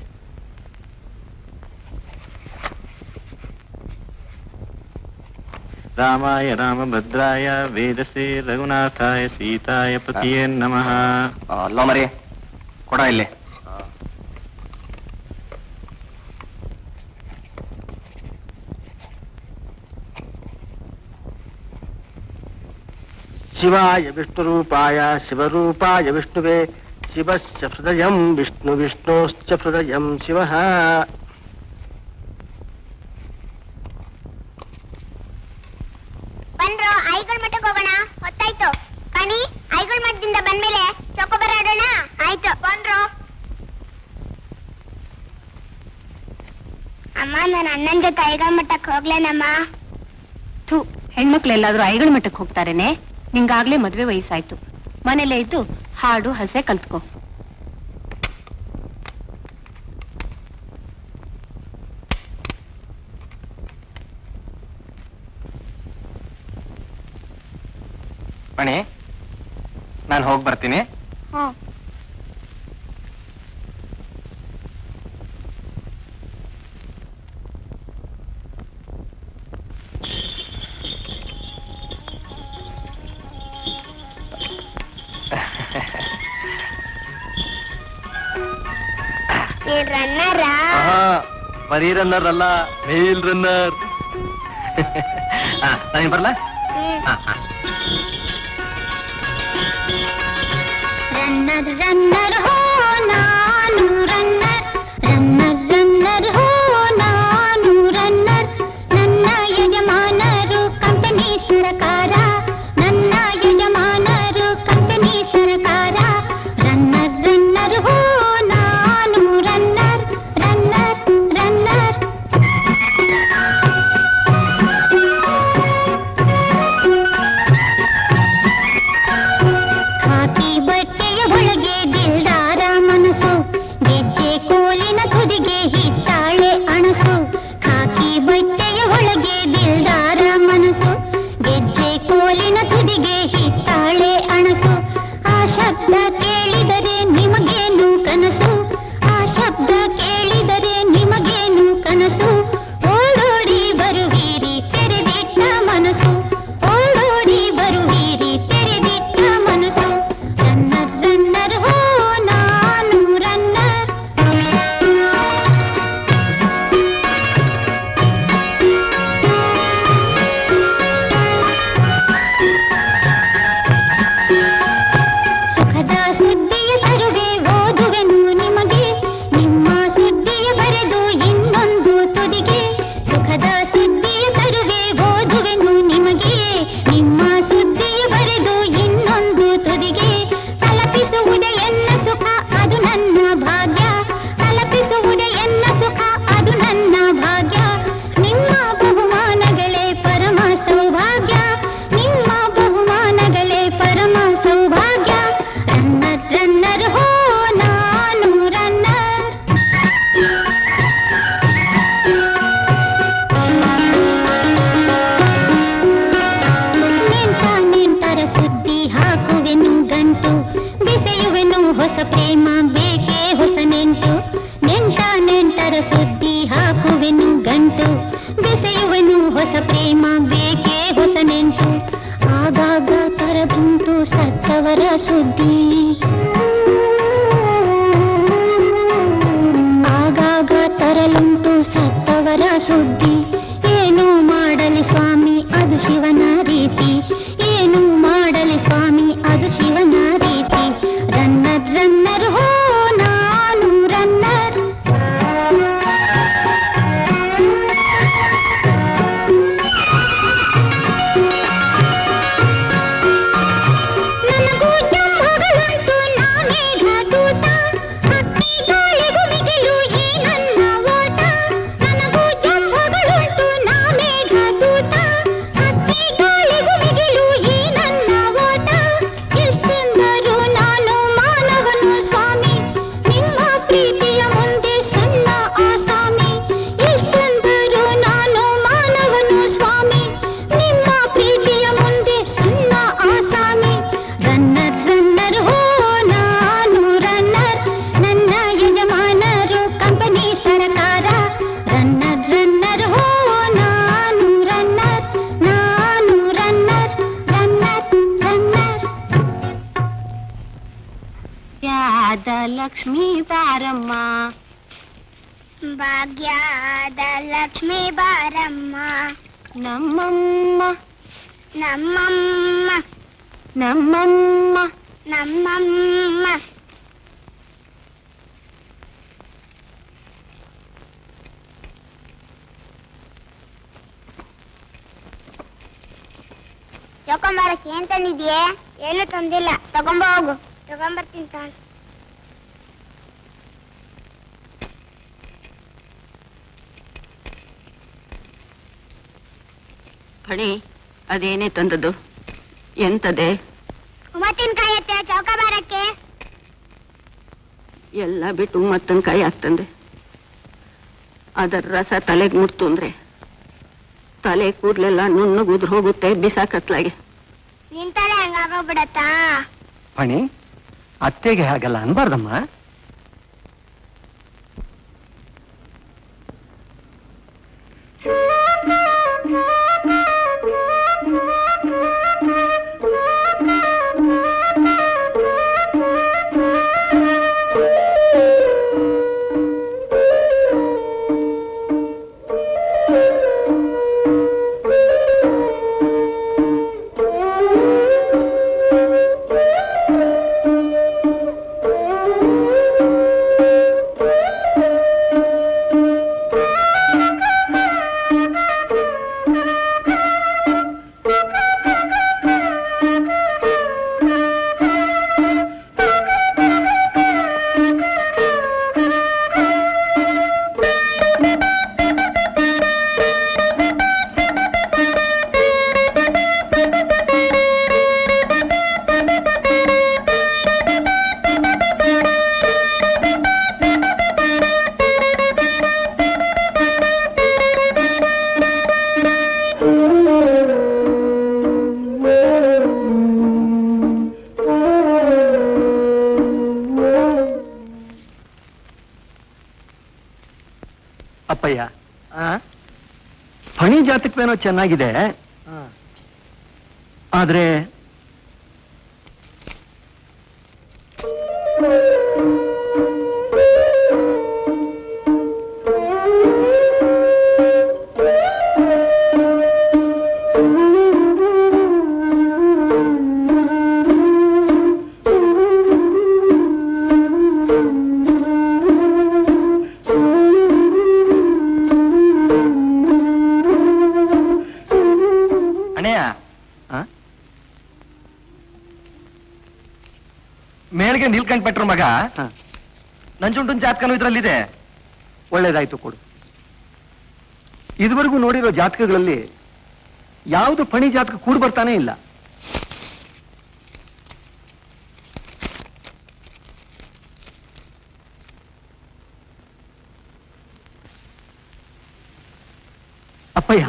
ರಾಮಾಯ ರಾಮಭದ್ರಾಯ ವೇದಸೇ ರಘುನಾಥಾಯ ಸೀತಾಯ ಪತಿಯೇ ನಮಃ. ಅಲ್ಲ ಮರಿ ಕೊಡ ಇಲ್ಲಿ. ಶಿವಾಯ ವಿಷ್ಣುರೂಪಾಯ ಶಿವರೂಪಾಯ ವಿಷ್ಣುವೇ ಶಿವಶ್ಚ ಹೃದಯಂ ವಿಷ್ಣು ವಿಷ್ಣೋಶ್ಚ ಹೃದಯಂ ಶಿವಃ. ಬನ್ರೋ ಐಗಳ ಮಠಕ್ಕೆ ಹೋಗೋಣ, ಹೊತ್ತಾಯ್ತು. ಕಣಿ ಐಗಳ ಮಠದಿಂದ ಬಂದ್ಮೇಲೆ ಚೊಕೊಬಾರ ಆಡೋಣ. ಆಯ್ತು ಬನ್ರೋ. ಅಮ್ಮ ನಾನು ಅಣ್ಣನ ಜೊತೆ ಐಗಳ ಮಠಕ್ಕೆ ಹೋಗ್ಲೇನಮ್ಮ. ಥೂ, ಹೆಣ್ಮಕ್ಳೆಲ್ಲಾದ್ರೂ ಐಗಳ ಮಠಕ್ಕೆ ಹೋಗ್ತಾರೇನೆ? ನಿಂಗಾಗ್ಲೇ ಮದ್ವೆ ವಯಸ್ಸಾಯ್ತು. ಮನೇಲೇ ಇದ್ದು ಹಾಡು ಹಸೆ ಕಲ್ತ್ಕೋ. ಮಣಿ, ನಾನು ಹೋಗಿ ಬರ್ತೀನಿ. ನೀನ್ ರನ್ನರಾ? ಬರೀ ರನ್ನರ್ ಅಲ್ಲ, ಮೇಲ್ ರನ್ನರ್. ನಾನು ಬರ್ಲಾ? ರನ್ನರ್ ರನ್ನರ್ ಹೋ ನಾನು ರನ್ನರ್, ರನ್ನರ್ ರನ್ನರ್ ಹೋ ನಾನು ರನ್ನರ್. ನನ್ನ ಯಜಮಾನರು ಕಂಪನಿ ಸರ್ಕಾರ, ನನ್ನ ಯಜಮಾನರು ಕಂಪನಿ ಸರ್ಕಾರ. ರನ್ನರ್ ರನ್ನರ್ ಹೋ ನಾನು ರನ್ನರ್, ರನ್ನರ್ ರನ್ನರ್. ಖಾಕಿ ಬಟ್ಟೆಯ ಒಳಗೆ ದಿಲ್ದಾರ ಮನಸ್ಸು, ಗೆಜ್ಜೆ ಕೋಲಿನ ತುದಿಗೆ ಹಿತ್ತಾಳೆ ಅಣಸು. ಖಾಕಿ ಬಟ್ಟೆಯ ಒಳಗೆ ದಿಲ್ದಾರ ಮನಸ್ಸು, ಗೆಜ್ಜೆ ಕೋಲಿನ ತುದಿಗೆ ಹಿತ್ತಾಳೆ ಅಣಸು. ಆ ಶಬ್ದ ಕೇಳಿದರೆ ನಿಮಗೇನು ಕನಸು, ಆ ಶಬ್ದ ಕೇಳಿದರೆ ನಿಮಗೇನು ಕನಸು. ಓಡೋಡಿ ಬರುವೀರಿ ತೆರೆದಿಟ್ಟ ಮನಸ್ಸು, ಓಡೋಡಿ ಬರುವೀರಿ ತೆರೆದಿಟ್ಟ ಮನಸ್ಸು. ರನ್ನರ್ ರನ್ನರ್ ಹೋ ನಾನು ರನ್ನರ್. ಸುಖದ ಸುದ್ದಿಯ ತರುವೆ ಓದುವೆನು ನಿಮಗೆ, ನಿಮ್ಮ ಸುದ್ದಿಯ ಬರೆದು ಇನ್ನೊಂದು ತುದಿಗೆ. ಸುಖದ ಸುದ್ದಿಯ ತರುವೆ ಓದುವೆನು ನಿಮಗೆ, ನಿಮ್ಮ ಸುದ್ದಿಯ ಬರೆದು ಇನ್ನೊಂದು ತುದಿಗೆ. ತಲಪಿಸುವುದೇ ಎನ್ನ ಸುಖ ಅದು ನನ್ನ ಭಾಗ್ಯ, ತಲಪಿಸುವುದೇ ಎನ್ನ ಸುಖ ಅದು ನನ್ನ ಭಾಗ್ಯ. ನಿಮ್ಮ ಬಹುಮಾನಗಳೇ ಪರಮ ಸೌಭಾಗ್ಯ, ನಿಮ್ಮ ಬಹುಮಾನಗಳೇ ಪರಮ ಸೌಭಾಗ್ಯ. ರನ್ನರ್ ರನ್ನರ್ ಹೋ ನಾನು ರನ್ನರ್. ನೆಂಟರ ಸುದ್ದಿ ಹಾಕುವೆನು ಗಂಟು, ಬೆಸೆಯುವೆನು ಹೊಸ ಪ್ರೇಮ ಬೇಕೇ ಹೊಸ ನೆಂಟು. ನೆಂಟರ ಸುದ್ದಿ ಹಾಕುವೆನು ಗಂಟು, ಬೆಸೆಯುವೆನು ಹೊಸ ಪ್ರೇಮ ಬೇಕೇ ಹೊಸ ನೆಂಟು. ಆಗಾಗ ತರದುಂಟು ಸತ್ತವರ ಸುದ್ದಿ, ಆಗಾಗ ತರಲುಂಟು ಸತ್ತವರ ಸುದ್ದಿ. ಏನು ಮಾಡಲಿ ಸ್ವಾಮಿ ಅದು ಶಿವನ ರೀತಿ, ಏನು ಮಾಡಲಿ ಸ್ವಾಮಿ ಅದು ಶಿವನ ರೀತಿ. ರನ್ನರ್ ರನ್ನರ್ ಹೋ ನಾನು ರನ್ನರ್. ನನಗೂ ಜಂಭಗಳುಂಟು ನಾ ಮೇಘದೂತ, ಹಕ್ಕಿ ಗಾಳಿಗೂ ಮಿಗಿಲು ಈ ನನ್ನ ಓಟ. ನನಗೂ ಜಂಭಗಳುಂಟು ನಾ ಮೇಘದೂತ, ಹಕ್ಕಿ ಗಾಳಿಗೂ ಮಿಗಿಲು ಈ ನನ್ನ ಓಟ. ಎಷ್ಟೆಂದರೂ ನಾನು ಮಾನವನು ಸ್ವಾಮಿ, ನಿಮ್ಮ ಪ್ರೀತಿಯ ಮುಂದೆ ಸಣ್ಣ ಆಸಾಮಿ. ಎಷ್ಟೆಂದರೂ ನಾನು ಮಾನವನು ಸ್ವಾಮಿ, ನಿಮ್ಮ ಪ್ರೀತಿಯ ಮುಂದೆ ಸಣ್ಣ ಆಸಾಮಿ. ರನ್ನರ್ ರನ್ನರ್ ಹೋ ನಾನು ರನ್ನರ್, ನನ್ನ ಯಜಮಾನರು ಕಂಪನಿ ಸರ್ಕಾರ. ರನ್ನರ್ ರನ್ನರ್ ಹೋ ನಾನು ರನ್ನರ್, ನಾನು ರನ್ನರ್, ರನ್ನರ್ ರನ್ನರ್. ಯಾದ ಲಕ್ಷ್ಮೀ ಬಾರಮ್ಮ, ಭಾಗ್ಯದ ಲಕ್ಷ್ಮೀ ಬಾರಮ್ಮ. ನಮ್ಮಮ್ಮ ನಮ್ಮಮ್ಮ ನಮ್ಮಮ್ಮ ನಮ್ಮಮ್ಮ ಚೌಕಂಬಾರಕ್ಕೆ ಏನ್ ತಂದಿದ್ಯೆ? ಏನು ತಂದಿಲ್ಲ, ತಗೊಂಬ ಹೋಗು. ತಗೊಂಬರ್ತೀನಿ ತಾಳು. ಫಣಿ, ಅದೇನೇ ತಂದದ್ದು? ಎಂತದೆ? ಉಮತ್ತಿನಕಾಯಿ ಅತ್ತೆ, ಚೌಕಬಾರಕ್ಕೆ. ಎಲ್ಲ ಬಿಟ್ಟು ಮತ್ತೊಂದು ಆಗ್ತಂದೆ. ಅದರ ರಸ ತಲೆಗೆ ಮುಟ್ತು ಅಂದ್ರೆ ತಲೆ ಕೂದಲೆಲ್ಲ ನುಣ್ಣಗುದ್ರು ಹೋಗುತ್ತೆ ಬಿಸಾಕತ್ಲಾಗೆ. ನಿಂತಲೆ ಹಂಗಾಗೋಗ್ಬಿಡತ್ತಾ? ಪಣಿ, ಅತ್ತೆಗೆ ಹಾಗಲ್ಲ ಅನ್ಬಾರ್ದಮ್ಮ. ಅಪ್ಪಯ್ಯ, ಫಣಿ ಜಾತಕವೇನೋ ಚೆನ್ನಾಗಿದೆ, ಆದ್ರೆ ಮೇಲ್ಗೆ ನೀಲ್ಕಂಠ್ ಭಟ್ರ ಮಗ ನಂಜುಂಡನ್ ಜಾತಕನೂ ಇದ್ರಲ್ಲಿದೆ. ಒಳ್ಳೇದಾಯ್ತು ಕೊಡು. ಇದುವರೆಗೂ ನೋಡಿರೋ ಜಾತಕಗಳಲ್ಲಿ ಯಾವುದು ಫಣಿ ಜಾತಕ ಕೂಡ್ ಬರ್ತಾನೆ ಇಲ್ಲ. ಅಪ್ಪಯ್ಯ,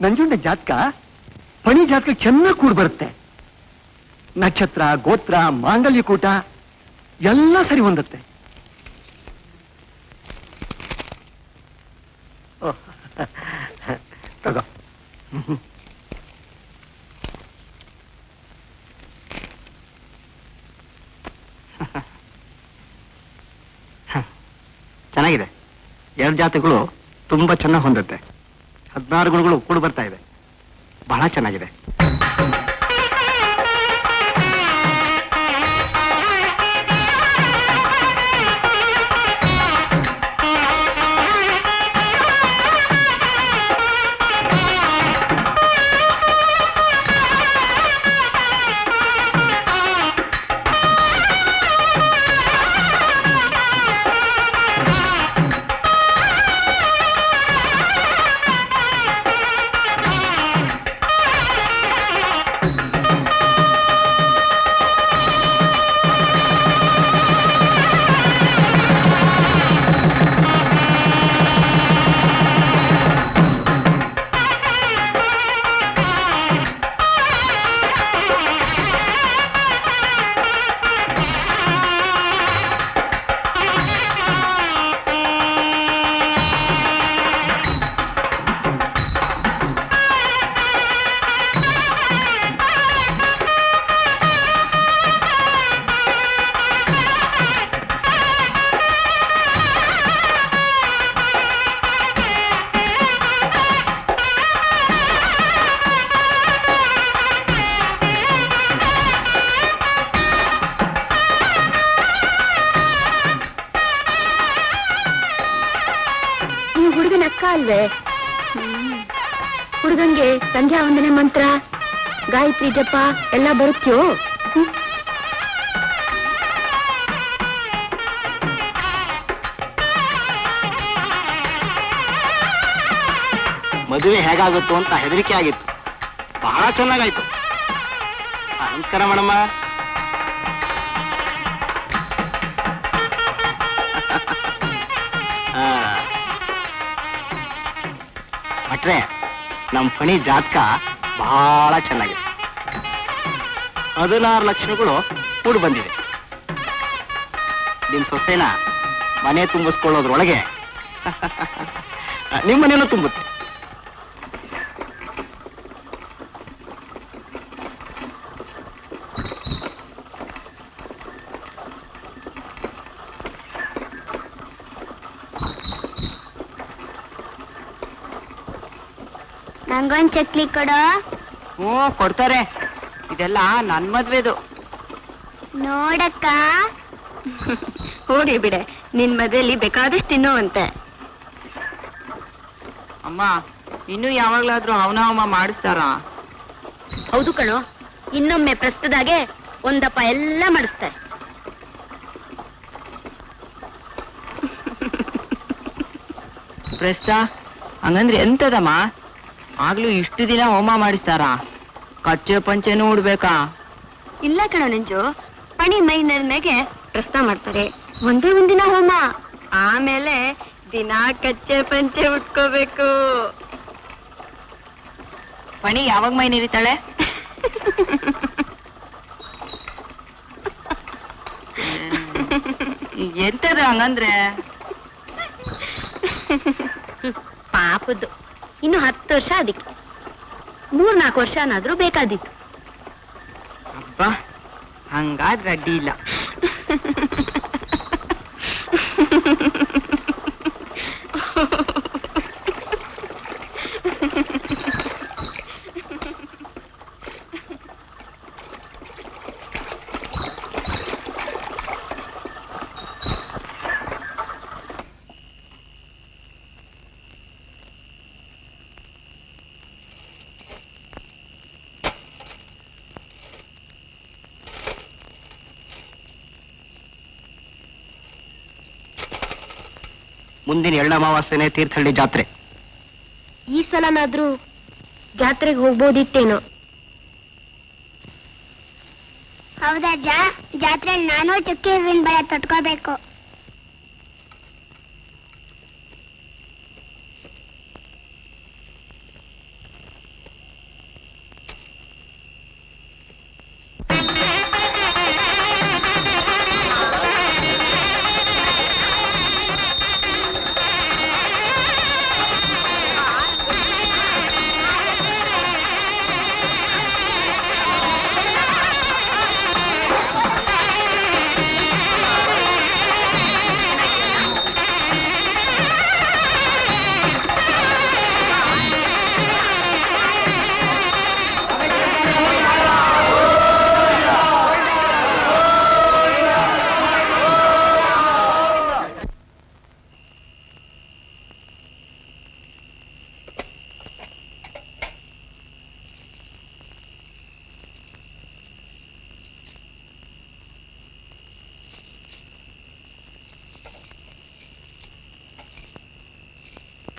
ನಂಜುಂಡ ಜಾತಕ ಫಣಿ ಜಾತಕ ಚೆನ್ನಾಗಿ ಕೂಡ್ ಬರುತ್ತೆ. ನಕ್ಷತ್ರ, ಗೋತ್ರ, ಮಾಂಗಲ್ಯಕೂಟ ಎಲ್ಲ ಸರಿ ಹೊಂದುತ್ತೆ. ತಗೋ. ಚೆನ್ನಾಗಿದೆ. ಎರಡು ಜಾತಿಗಳು ತುಂಬಾ ಚೆನ್ನಾಗಿ ಹೊಂದುತ್ತೆ. 16 ಗುಣಗಳು ಕೂಡ ಬರ್ತಾ ಇದೆ. ಬಹಳ ಚೆನ್ನಾಗಿದೆ. ಅಕ್ಕ ಅಲ್ವೇ? ಹುಡುಗಂಗೆ ಸಂಧ್ಯಾ ವಂದನೆ ಮಂತ್ರ, ಗಾಯತ್ರಿ ಜಪ ಎಲ್ಲ ಬರುತ್ತೋ? ಮದುವೆ ಹೇಗಾಗುತ್ತೋ ಅಂತ ಹೆದರಿಕೆ ಆಗಿತ್ತು. ಬಹಳ ಚೆನ್ನಾಗಾಯ್ತು. ನಮಸ್ಕಾರ ಮೇಡಮ್ಮ. ಭಟ್ರೆ, ನಮ್ ಫಣಿ ಜಾತಕ ಬಹಳ ಚೆನ್ನಾಗಿದೆ. 16 ಲಕ್ಷಗಳು ಕೂಡಿ ಬಂದಿದೆ. ನಿಮ್ ಸೊಸೆನ ಮನೆ ತುಂಬಿಸ್ಕೊಳ್ಳೋದ್ರೊಳಗೆ ನಿಮ್ ಮನೇನೂ ತುಂಬುತ್ತೆ. ನಂಗೊಂದ್ ಚಕ್ಲಿ ಕೊಡೋ. ಕೊಡ್ತಾರೆ. ಇದೆಲ್ಲ ನನ್ ಮದ್ವೆದು. ನೋಡಕ್ಕ. ಹೋಗಿ ಬಿಡೆ, ನಿನ್ ಮದ್ವೆಲಿ ಬೇಕಾದಷ್ಟು ತಿನ್ನುವಂತೆ. ಅಮ್ಮ, ಇನ್ನು ಯಾವಾಗ್ಲಾದ್ರೂ ಅವನ ಮಾಡಿಸ್ತಾರ? ಹೌದು ಕಣೋ, ಇನ್ನೊಮ್ಮೆ ಪ್ರಸ್ತುತಾಗೆ ಒಂದಪ್ಪ ಎಲ್ಲ ಮಾಡಿಸ್ತಾರೆ. ಪ್ರಸ್ತ ಹಂಗಂದ್ರೆ ಎಂತದಮ್ಮ? ಆಗ್ಲೂ ಇಷ್ಟು ದಿನ ಹೋಮ ಮಾಡಿಸ್ತಾರ? ಕಚ್ಚೆ ಪಂಚೆನೂ ಉಡ್ಬೇಕಾ? ಇಲ್ಲ ಕಣೋ ನಂಜು, ಪಣಿ ಮೈ ಮೇಲೆ ಪ್ರಸ್ತ ಮಾಡ್ತಾರೆ. ಒಂದೇ ಒಂದಿನ ಹೋಮ, ಆಮೇಲೆ ದಿನ ಕಚ್ಚೆ ಪಂಚೆ ಉಟ್ಕೋಬೇಕು. ಪಣಿ ಯಾವಾಗ ಮೈ ನೀರಿತಾಳೆ? ಎಂತದ ಹಂಗಂದ್ರೆ? ಪಾಪದ್ದು ಇನ್ನು 10 ವರ್ಷ ಅದಕ್ಕೆ, 3-4 ವರ್ಷನಾದ್ರೂ ಬೇಕಾದಿತ್ತು. ಅಬ್ಬ, ಹಂಗಾದ್ರೆ ಅಡ್ಡಿ ಇಲ್ಲ. ಮುಂದಿನ ಎಳ್ಳಮಾವಾಸ್ಯೆನೆ ತೀರ್ಥಹಳ್ಳಿ ಜಾತ್ರೆ. ಈ ಸಲನಾದ್ರೂ ಜಾತ್ರೆಗೆ ಹೋಗ್ಬೋದಿತ್ತೇನೋ. ಹೌದಜ್ಜ, ಜಾತ್ರೆ ನಾನು ಚುಕ್ಕಿ ಹೂವಿನ ಬಳೆ ತೊಟ್ಕೋಬೇಕು.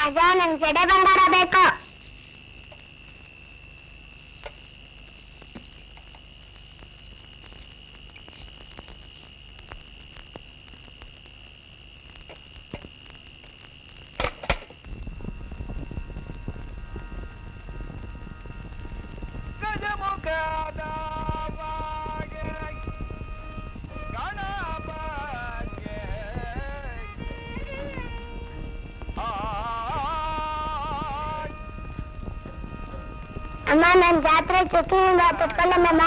ಅಜ್ಜ, ನನ್ ಜಡೆ ಬಂಗಾರ ಬೇಕು. ಅಮ್ಮ, ನನ್ ಜಾತ್ರೆ ಚುಕ್ಕಿಯಿಂದ ತೊಟ್ಕೊಂಡಮ್ಮ.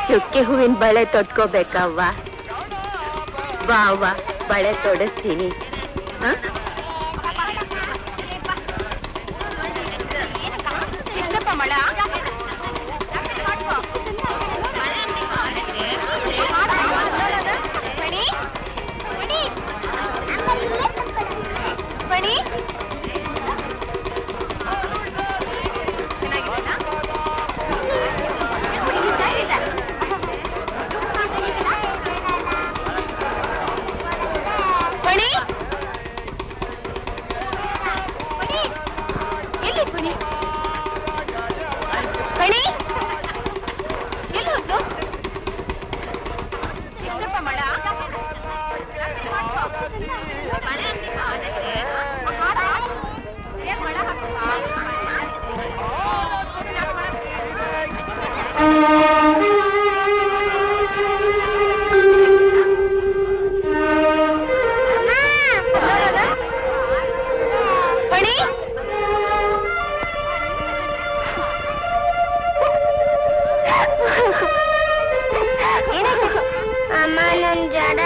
ಚುಕ್ಕೆ ಹೂವಿನ ಬಳೆ ತೊಟ್ಕೋಬೇಕವ್ವ. ಬಾ ಅವ್ವ, ಬಳೆ ತೊಡಿಸ್ತೀನಿ. ಹ? ಅಮ್ಮ ನನ್ ಜಡ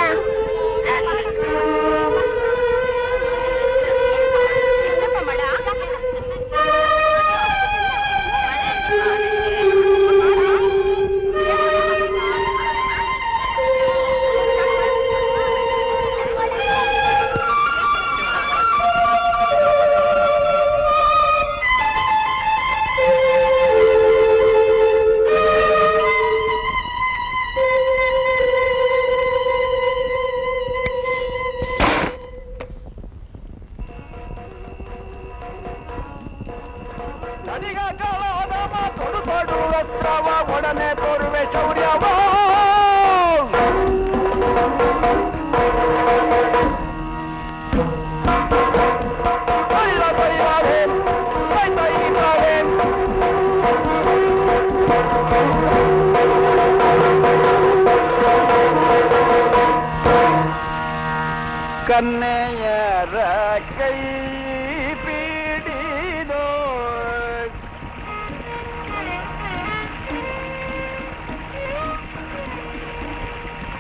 ಒಡನೆ ತೋರುವೆ ಶೌರ್ಯವ. ಕನ್ನೆಯರ ಕೈ ಪಿಡಿದೋ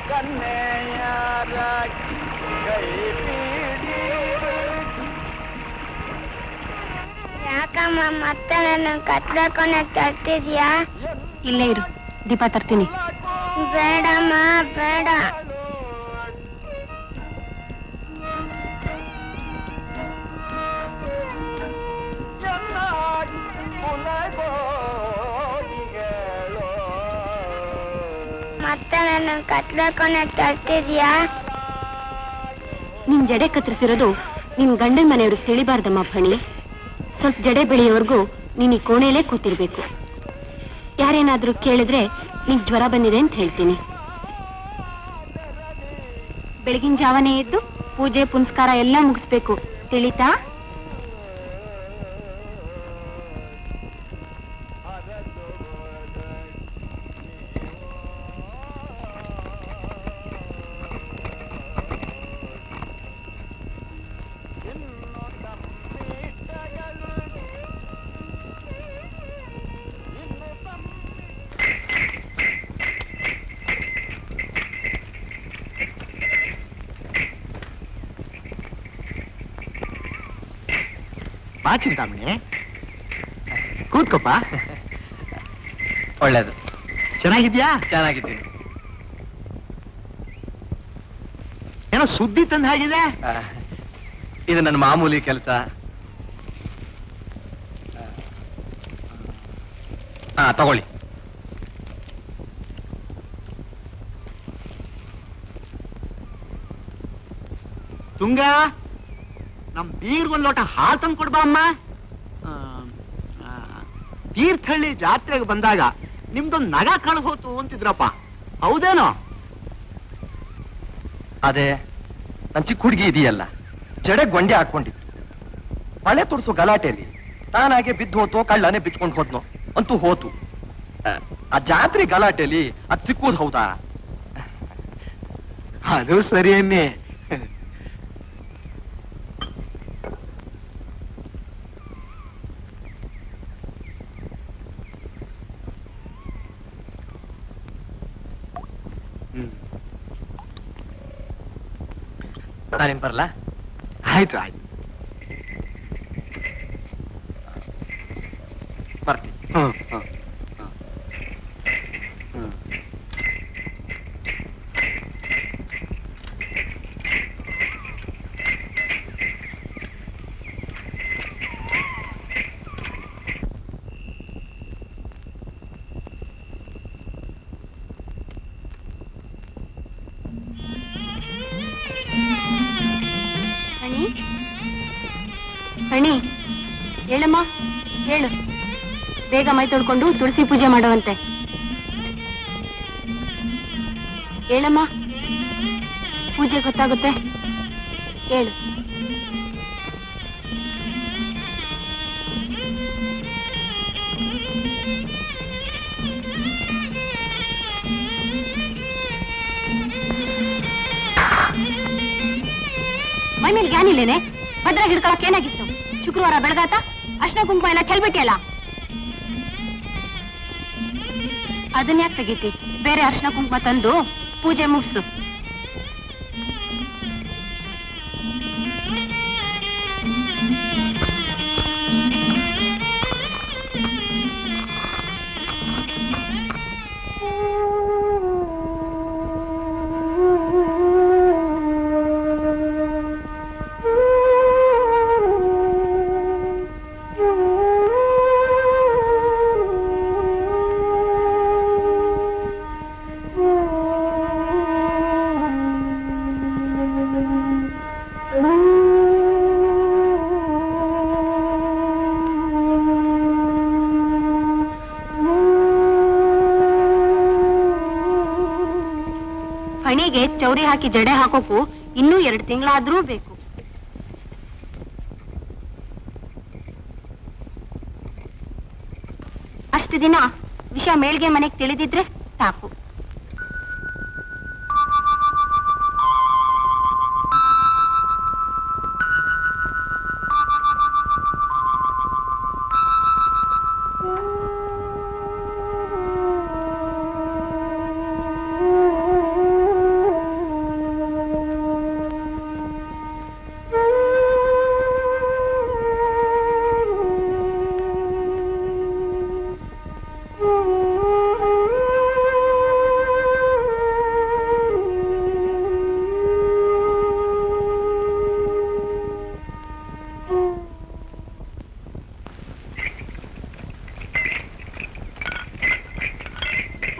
ಕನ್ನೆಯರ ಕೈ ಪಿಡಿದೋ. ಯಾಕಮ್ಮ ಮತ್ತೆ ನನ್ನ ಕತ್ಲಕೊನೆ ತರ್ತಿದ್ಯಾ? ಇಲ್ಲೇ ಇರು, ದೀಪ ತರ್ತೀನಿ. ಬೇಡಮ್ಮ ಬೇಡ. ಮತ್ತೆ ನನ್ನ ಕತ್ಲಕೊನೆ ತರ್ತಿದ್ಯಾ? ನಿನ್ ಜಡೆ ಕತ್ತರಿಸಿರೋದು ನಿನ್ ಗಂಡನ ಮನೆಯವ್ರಿಗೆ ತಿಳಿಬಾರ್ದಮ್ಮ ಫಣಿ. ಸ್ವಲ್ಪ ಜಡೆ ಬೆಳೆಯೋವರೆಗೂ ನೀನ್ ಈ ಕೋಣೆಯಲ್ಲೇ ಕೂತಿರ್ಬೇಕು. ಯಾರೇನಾದ್ರೂ ಕೇಳಿದ್ರೆ ನಿಂಗ್ ಜ್ವರ ಬಂದಿದೆ ಅಂತ ಹೇಳ್ತೀನಿ. ಬೆಳಗಿನ ಜಾವನೇ ಎದ್ದು ಪೂಜೆ ಪುನಸ್ಕಾರ ಎಲ್ಲ ಮುಗಿಸ್ಬೇಕು, ತಿಳಿತಾ? ಬಾ ಚಿಂತಾಮಣಿ, ಕೂತ್ಕೊಪ್ಪ. ಒಳ್ಳೇದು. ಚೆನ್ನಾಗಿದ್ಯಾ? ಚೆನ್ನಾಗಿದ್ದೀನಿ. ಏನೋ ಸುದ್ದಿ ತಂದ ಹಾಗಿದೆ. ಇದು ನನ್ನ ಮಾಮೂಲಿ ಕೆಲಸ. ತಗೊಳ್ಳಿ. ತುಂಗ, ನಮ್ ಬೀರ್ಗೊಂದ್ ಲೋಟ ಹಾಲು ತಂದು ಕೊಡ್ಬಾ ಅಮ್ಮ. ತೀರ್ಥಹಳ್ಳಿ ಜಾತ್ರೆಗೆ ಬಂದಾಗ ನಿಮ್ದೊಂದು ನಗ ಕಳು ಹೋತು ಅಂತಿದ್ರಪ್ಪ, ಹೌದೇನೋ? ಅದೇ ನನ್ ಚಿಕ್ಕ ಹುಡುಗಿ ಇದೆಯಲ್ಲ, ಜಡೆ ಗೊಂಡೆ ಹಾಕೊಂಡಿತ್ತು. ಮಳೆ ತುರ್ಸೋ ಗಲಾಟೆಯಲ್ಲಿ ತಾನಾಗೆ ಬಿದ್ದು ಹೋತೋ ಕಳ್ಳನೇ ಬಿಚ್ಕೊಂಡು ಹೋದ್ನೋ ಅಂತೂ ಹೋತು. ಆ ಜಾತ್ರೆ ಗಲಾಟೆಯಲ್ಲಿ ಅದ್ ಸಿಕ್ಕುವುದು ಹೌದಾ? ಅದು ಸರಿಯನ್ನೇ. ನಾನೇನ್ ಬರಲ್ಲ? ಆಯ್ತು ಆಯ್ತು ಬರ್ತೀನಿ. ಹಣಿ ಹಣಿ, ಹೇಳಮ್ಮ, ಹೇಳು. ಬೇಗ ಮೈ ತೊಳ್ಕೊಂಡು ತುಳಸಿ ಪೂಜೆ ಮಾಡುವಂತೆ. ಹೇಳಮ್ಮ, ಪೂಜೆ ಗೊತ್ತಾಗುತ್ತೆ. ಹೇಳು. ಮೈ ಮೇಲೆ ಜ್ಞಾನಿಲ್ಲೇನೆ? ಭದ್ರಾಗಿ ಹಿಡ್ಕೊಳಕ್ ಏನಾಗಿತ್ತು? ಶುಕ್ರವಾರ ಬೆಳಗಾತ ಅರ್ಶಿನ ಕುಂಕುಮ ಎಲ್ಲ ಚೆಲ್ಬಿಟ್ಟಿಯಲ್ಲ, ಅದನ್ನ ಯಾಕೆ ತೆಗೀತಿ? ಬೇರೆ ಅರ್ಶಿನ ಕುಂಕುಮ ತಂದು ಪೂಜೆ ಮುಗಿಸು. ಫಣಿಗೆ ಚೌರಿ ಹಾಕಿ ಜಡೆ ಹಾಕೋಕು ಇನ್ನೂ 2 ತಿಂಗಳಾದ್ರೂ ಬೇಕು. ಅಷ್ಟು ದಿನ ವಿಷಯ ಮೇಲ್ಗೆ ಮನೆಗೆ ತಿಳಿದಿದ್ರೆ ಸಾಕು.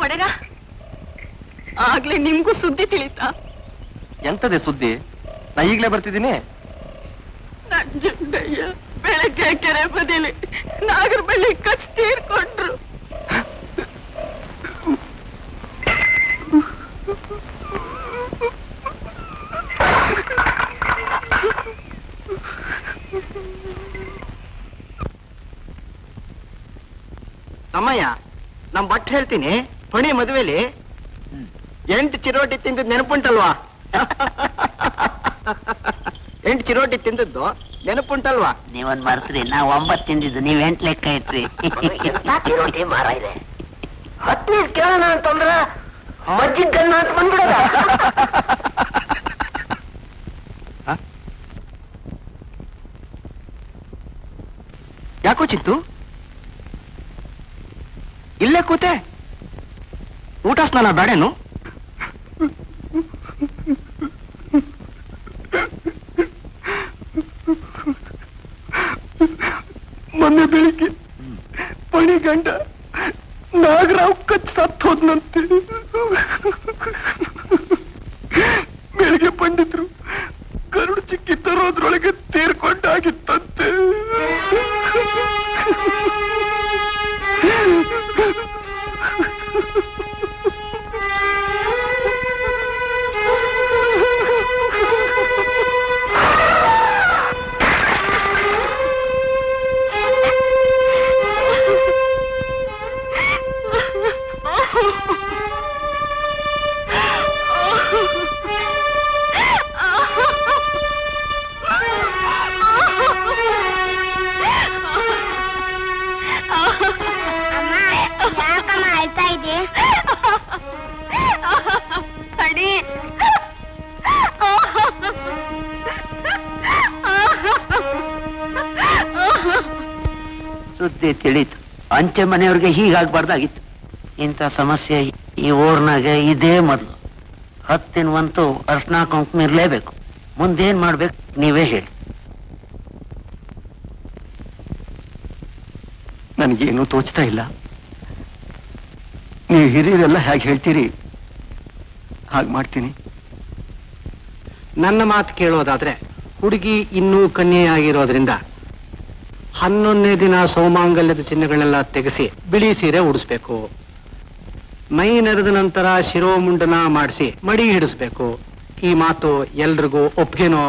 ಒಡೆಗ, ಆಗ್ಲೇ ನಿಮ್ಗೂ ಸುದ್ದಿ ತಿಳಿತಾ? ಎಂತದೆ ಸುದ್ದಿ? ನಾ ಈಗ್ಲೇ ಬರ್ತಿದ್ದೀನಿ. ನಂಜುಂಡಯ್ಯ ಬೆಳಗ್ಗೆ ಕೆರೆ ಬದಿಲಿ ನಾಗರ ಬಳ್ಳಿ ಕಚ್ ತೀರ್ಕೊಂಡ್ರು. ತಮ್ಮಯ್ಯ, ನಮ್ ಬಟ್ ಹೇಳ್ತೀನಿ, ಫಣಿ ಮದುವೆಲಿ 8 ಚಿರೋಟಿ ತಿಂದದ್ದು ನೆನಪುಂಟಲ್ವಾ? 8 ಚಿರೋಟಿ ತಿಂದದ್ದು ನೆನಪುಂಟಲ್ವಾ? ನೀವೊಂದ್ ಮರ್ಸ್ರಿ, ನಾವ್ 9 ತಿಂದಿದ್ದು, ನೀವ್ 8 ಲೆಕ್ಕ ಇಟ್ರಿ. ಚಿರೋಟಿ ಮಾರ ಇದೆ. 10 ಕೇಳೋಣ ಅಂತಂದ್ರ ಮಜ್ಜಿಗನ್ನ ಅಂತ ಬಂದ್ಬಿಡದ. ಯಾಕೋ ಚಿತ್ತು ಇಲ್ಲೇ ಕೂತೆ? ಊಟ ಸ್ನಾನ ಬೇಡೇನು? ಮೊನ್ನೆ ಬೆಳಿಗ್ಗೆ ಪಣಿ ಗಂಡ ನಾಗರಾವ್ ಕಚ್ ಸತ್ ಹೋದ್ನಂತೆ. ಬೆಳಿಗ್ಗೆ ಪಂಡಿತರು ಗರುಡು ಚಿಕ್ಕಿ ತರೋದ್ರೊಳಗೆ ತೀರ್ಕೊಂಡಾಗಿತ್ತಂತೆ. ಸುದ್ದಿ ತಿಳಿತು. ಅಂಚೆ ಮನೆಯವ್ರಿಗೆ ಹೀಗಾಗ್ಬಾರ್ದಾಗಿತ್ತು. ಇಂಥ ಸಮಸ್ಯೆ ಈ ಊರ್ನಾಗ ಇದೇ ಮೊದಲು. 10 ದಿನವಂತೂ ಅರ್ಶನಾ ಕುಂಕುಮ ಇರ್ಲೇಬೇಕು. ಮುಂದೇನ್ ಮಾಡ್ಬೇಕು ನೀವೇ ಹೇಳಿ. ನನಗೇನು ತೋಚ್ತಾ ಇಲ್ಲ. ನೀವು ಹಿರಿಯರೆಲ್ಲ ಹೇಗೆ ಹೇಳ್ತೀರಿ ಹಾಗೆ ಮಾಡ್ತೀನಿ. ನನ್ನ ಮಾತು ಕೇಳೋದಾದ್ರೆ, ಹುಡುಗಿ ಇನ್ನೂ ಕನ್ಯೆಯಾಗಿರೋದ್ರಿಂದ 11ನೇ ದಿನ ಸೌಮಾಂಗಲ್ಯದ ಚಿಹ್ನೆಗಳೆಲ್ಲ ತೆಗೆಸಿ ಬಿಳಿ ಸೀರೆ ಉಡಿಸ್ಬೇಕು. ಮೈ ನೆರೆದ ನಂತರ ಶಿರೋಮುಂಡನ ಮಾಡಿಸಿ ಮಡಿ ಹಿಡಿಸ್ಬೇಕು. ಈ ಮಾತು ಎಲ್ರಿಗೂ ಒಪ್ಗೆನೋ?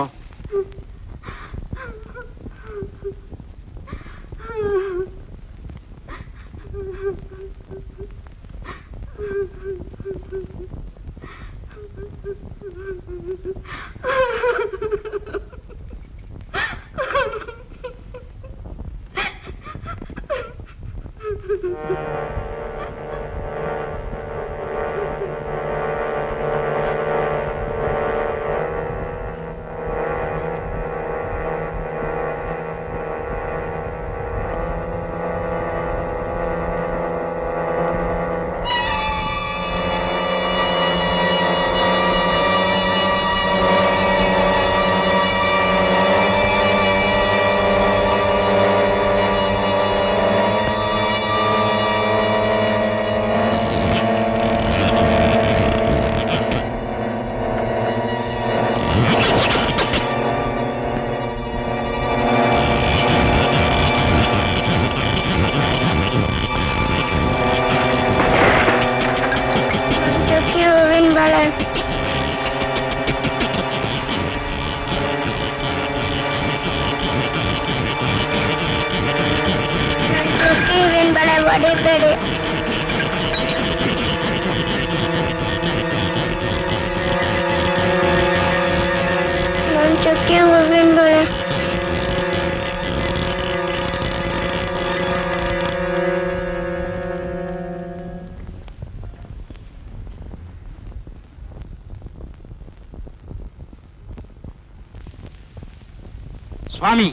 ಸ್ವಾಮಿ,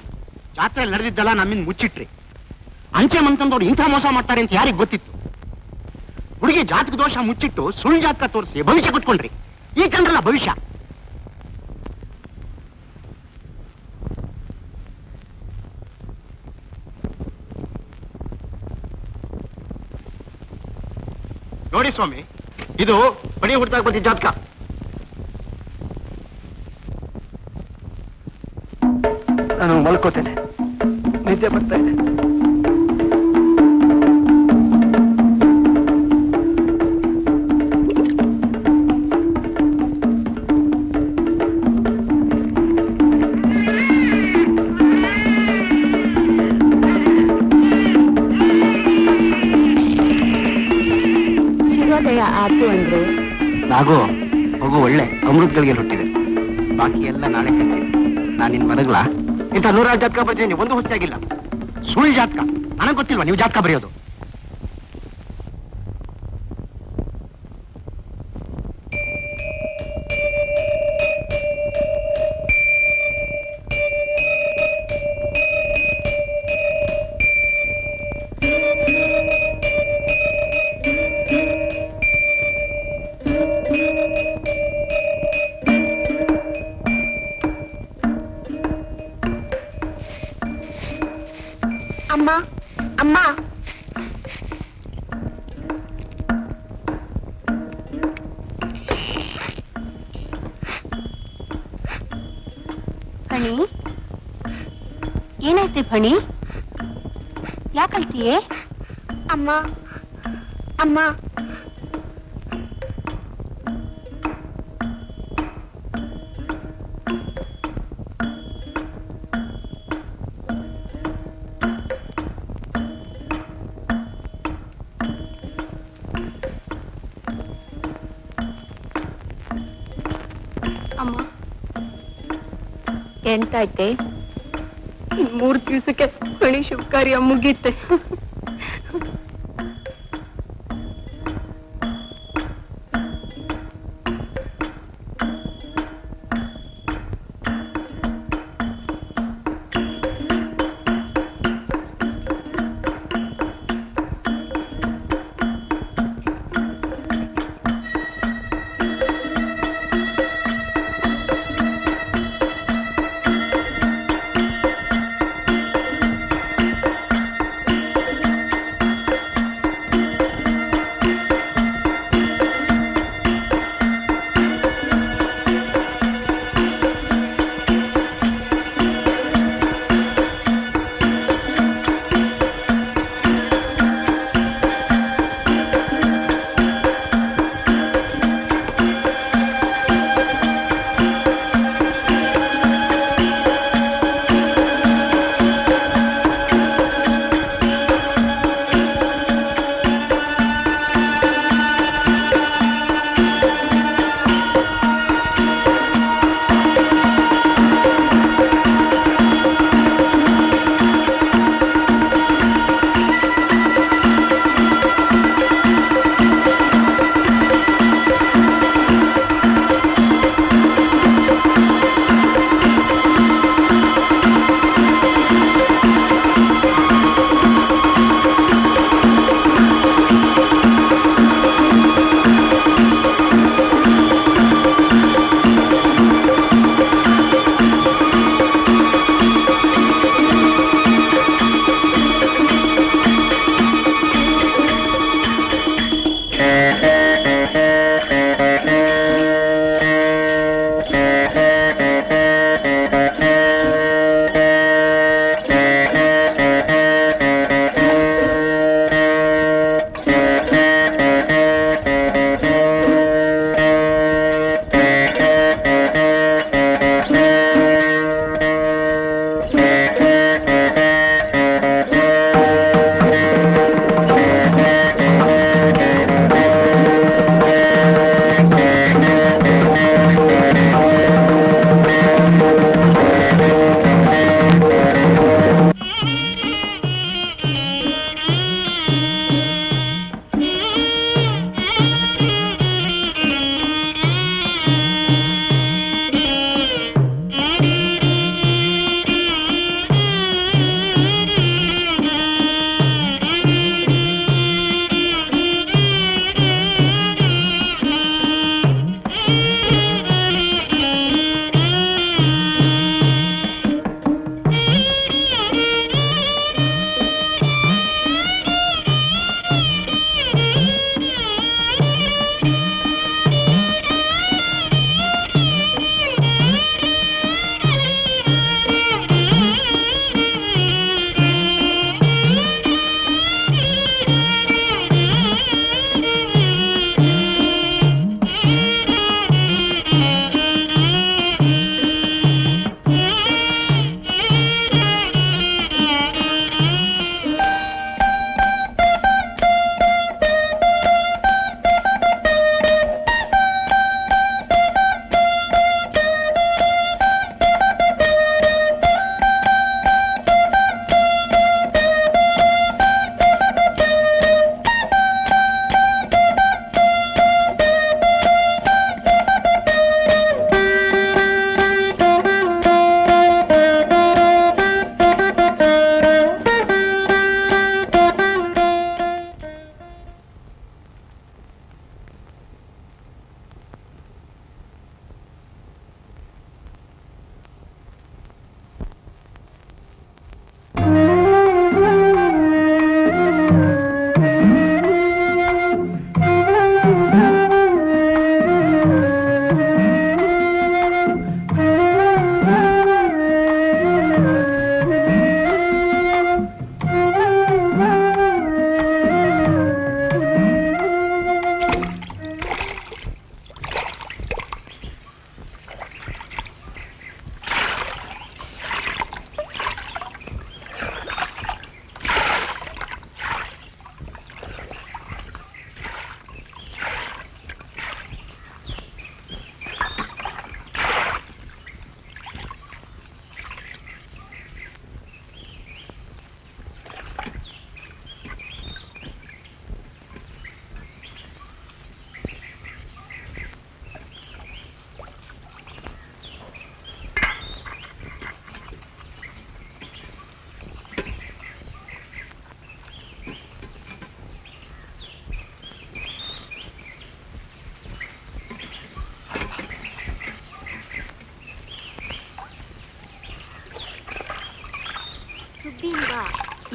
ಜಾತ್ರೆ ನಡೆದಿದ್ದಲ್ಲ ನಮ್ಮಿಂದ ಮುಚ್ಚಿಟ್ರಿ. ಅಂಚೆ ಮಂತಂದವ್ರು ಇಂಥ ಮೋಸ ಮಾಡ್ತಾರೆ ಅಂತ ಯಾರಿಗೆ ಗೊತ್ತಿತ್ತು? ಹುಡುಗಿ ಜಾತಕ ದೋಷ ಮುಚ್ಚಿಟ್ಟು ಸುಳ್ಳು ಜಾತಕ ತೋರಿಸಿ ಭವಿಷ್ಯ ಕುತ್ಕೊಂಡ್ರಿ. ಈ ಕಂಡ್ರಲ್ಲ ಭವಿಷ್ಯ. ನೋಡಿ ಸ್ವಾಮಿ, ಇದು ಬಡಿ ಹುಡ್ತಾಗ ಬಂದಿದ್ದ ಜಾತಕ. ನಾನು ಮಲ್ಕೋತೇನೆ, ನಿದ್ದೆ ಬರ್ತಾ ಇದೆ. ಶಿರೋದಯ ಆತು ಅಂದ್ರೆ ನಾಗೋ ಮಗು ಒಳ್ಳೆ ಅಮೃತಗಳಿಗೆ ಹುಟ್ಟಿದೆ. ಬಾಕಿ ಎಲ್ಲ ನಾಳೆ ಕಟ್ಟಿ. ನಾನು ನಿನ್ ಮಲಗ್ಲ ಇಂಥ 100 ಜಾತಕ ಬರ್ತೀನಿ, ಒಂದು ಹೊತ್ತಾಗಿಲ್ಲ. ಸುಳ್ಳು ಜಾತಕ. ನನಗೆ ಗೊತ್ತಿಲ್ವಾ ನೀವು ಜಾತಕ ಬರೆಯೋದು? ಅಮ್ಮ ಅಮ್ಮ, ಫಣಿ, ಏನಾಯ್ತು ಫಣಿ? ಯಾಕಳ್ತೀಯೇ? ಅಮ್ಮ ಅಮ್ಮ, ಅಮ್ಮ ಎಂತಾಯ್ತೆ? 3 ದಿವಸಕ್ಕೆ ಫಣಿ ಶುಭ ಕಾರ್ಯ ಮುಗೀತೆ.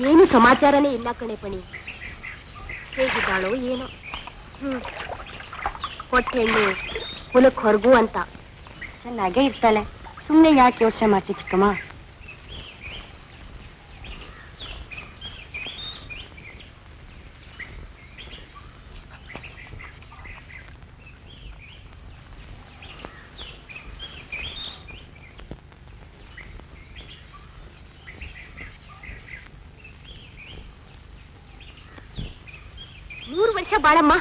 ಏನು ಸಮಾಚಾರನೇ ಇಲ್ಲ ಕಣೆ ಪಣಿ. ಹೇಗಿದ್ದಾಳೋ ಏನೋ. ಹೊಟ್ಟೆ ಹೆಣ್ಣು ಹೊಲಕ್ ಹೊರಗು ಅಂತ. ಚೆನ್ನಾಗೇ ಇರ್ತಾಳೆ, ಸುಮ್ಮನೆ ಯಾಕೆ ಯೋಚನೆ ಮಾಡ್ತಿ ಚಿಕ್ಕಮ್ಮ? ವರ್ಷ ಬಾಳಮ್ಮ.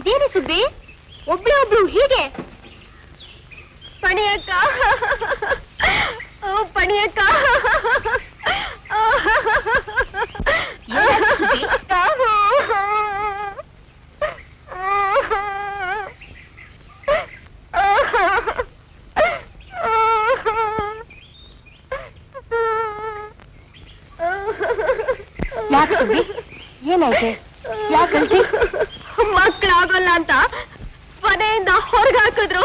ಇದೇನು ಸುಬ್ಬಿ, ಒಬ್ಳು ಹೀಗೆ? ಪಣಿಯಕ್ಕ, ಪಣಿಯಕ್ಕ, ಯಾಕೆ ಸುಬ್ಬಿ, ಏನಾಯ್ತೆ? ಯಾಕಂತೆ? ಮಕ್ಕಳಾಗಲ್ಲ ಅಂತ ಮನೆಯಿಂದ ಹೊರಗೆ ಹಾಕಿದ್ರು.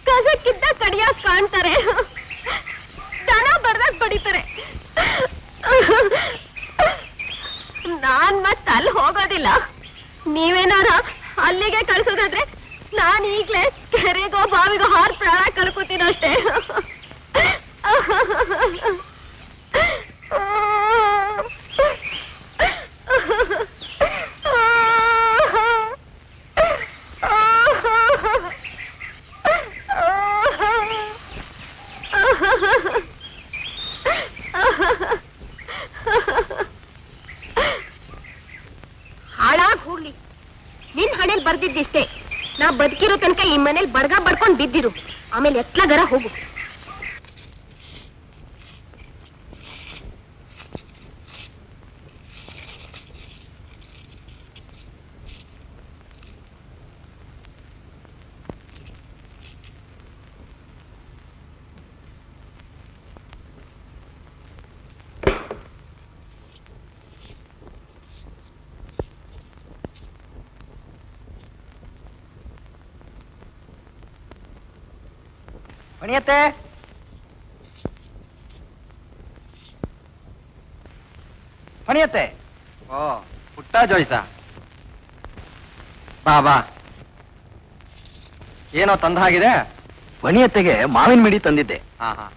ಕಸಕ್ಕಿದ್ದ ಕಡಿಯಾಕ್ ಕಾಣ್ತಾರೆ, ದನ ಬರ್ದಾಗ ಬಡಿತಾರೆ. ನಾನ್ ಮತ್ತ ಅಲ್ಲಿ ಹೋಗೋದಿಲ್ಲ. ನೀವೇನಾರ ಅಲ್ಲಿಗೆ ಕಳ್ಸೋದಾದ್ರೆ ನಾನು ಈಗ್ಲೇ ಕೆರೆಗೋ ಬಾವಿಗೋ ಹಾರ್ ಪ್ರಾಣ ಕಳ್ಕೊತೀನಷ್ಟೇ. ಹಾಳಾಗ್ ಹೋಗ್ಲಿ, ನಿನ್ ಹಣೆಲ್ ಬರ್ದಿದ್ದಿಷ್ಟೇ. ನಾ ಬದುಕಿರೋ ತನಕ ಈ ಮನೇಲಿ ಬಡ್ಗ ಬಡ್ಕೊಂಡ್ ಬಿದ್ದಿರು, ಆಮೇಲೆ ಎತ್ಲಾಗರ ಹೋಗು. ಪಣಿಯತ್ತೆ, ಪಣಿಯತ್ತೆ. ಓ ಪುಟ್ಟ ಜೋಯಿಸ, ಬಾ ಬಾ. ಏನೋ ತಂದ ಹಾಗಿದೆ? ಪಣಿಯತ್ತೆಗೆ ಮಾವಿನ ಮಿಡಿ ತಂದಿದ್ದೆ. ಹಾ ಹಾ.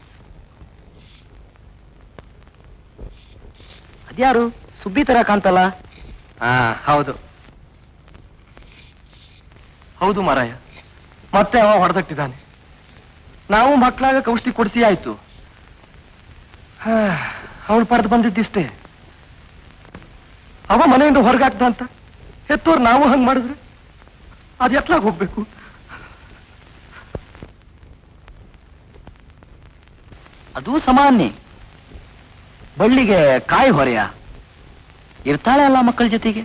ಅದ್ಯಾರು ಸುಬ್ಬಿ ತರ ಕಾಣ್ತಲ್ಲ? ಹಾ ಹೌದು ಹೌದು ಮಾರಾಯ, ಮತ್ತೆ ಅವ ಹೊಡೆದಟ್ಟಿದ್ದಾನೆ. ನಾವು ಮಕ್ಕಳಾಗ ಔಷಧಿ ಕೊಡಿಸಿ ಆಯ್ತು. ಅವಳು ಪಡೆದು ಬಂದಿದ್ದಿಷ್ಟೇ. ಅವ ಮನೆಯಿಂದ ಹೊರಗಾಕ್ದ ಅಂತ ಹೆತ್ತೋರು ನಾವು ಹಂಗ್ ಮಾಡಿದ್ರೆ ಅದ್ ಎತ್ಲಾಗ ಹೋಗ್ಬೇಕು? ಅದು ಸಾಮಾನ್ಯ. ಬಳ್ಳಿಗೆ ಕಾಯಿ ಹೊರೆಯ ಇರ್ತಾಳೆ ಅಲ್ಲ ಮಕ್ಕಳ ಜೊತೆಗೆ.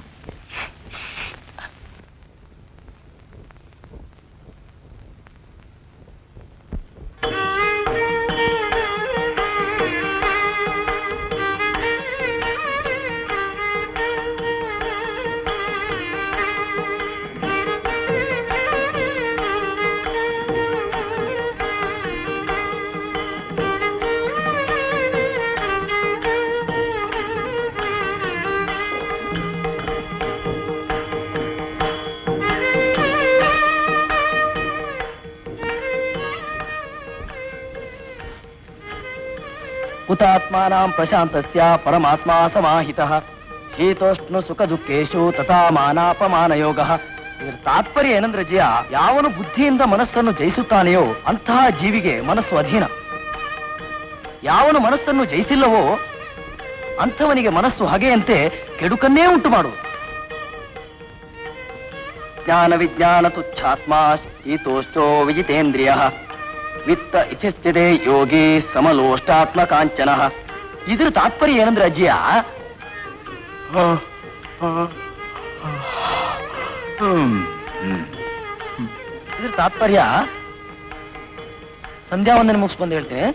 ಹುತಾತ್ಮಾನಾಂ ಪ್ರಶಾಂತಸ್ಯ ಪರಮಾತ್ಮ ಸಮಾಹಿತಃ ಶೀತೋಷ್ಣ ಸುಖ ದುಃಖೇಶು ತಥಾ ಮಾನಾಪಮಾನ ಯೋಗಃ. ಇದರ ತಾತ್ಪರ್ಯ ಏನಂದ್ರೆ ಜಿಯ, ಯಾವನು ಬುದ್ಧಿಯಿಂದ ಮನಸ್ಸನ್ನು ಜಯಿಸುತ್ತಾನೆಯೋ ಅಂತಹ ಜೀವಿಗೆ ಮನಸ್ಸು ಅಧೀನ. ಯಾವನು ಮನಸ್ಸನ್ನು ಜಯಿಸಿಲ್ಲವೋ ಅಂಥವನಿಗೆ ಮನಸ್ಸು ಹಗೆಯಂತೆ ಕೆಡುಕನ್ನೇ ಉಂಟು ಮಾಡುವುದು. ಜ್ಞಾನ ವಿಜ್ಞಾನ ತುಚ್ಛಾತ್ಮ ಶೀತೋಷ್ಟೋ ವಿಜಿತೇಂದ್ರಿಯ ವಿತ್ತ ಇಚ್ಛಿಸ್ತಿದೆ ಯೋಗಿ ಸಮಲೋಷ್ಟಾತ್ಮ ಕಾಂಚನ. ಇದ್ರ ತಾತ್ಪರ್ಯ ಏನಂದ್ರೆ ಅಜ್ಜಿಯ, ಇದ್ರ ತಾತ್ಪರ್ಯ ಸಂಧ್ಯಾ ವಂದನೆ ಮುಗಿಸ್ಬಂದು ಹೇಳ್ತೀನಿ.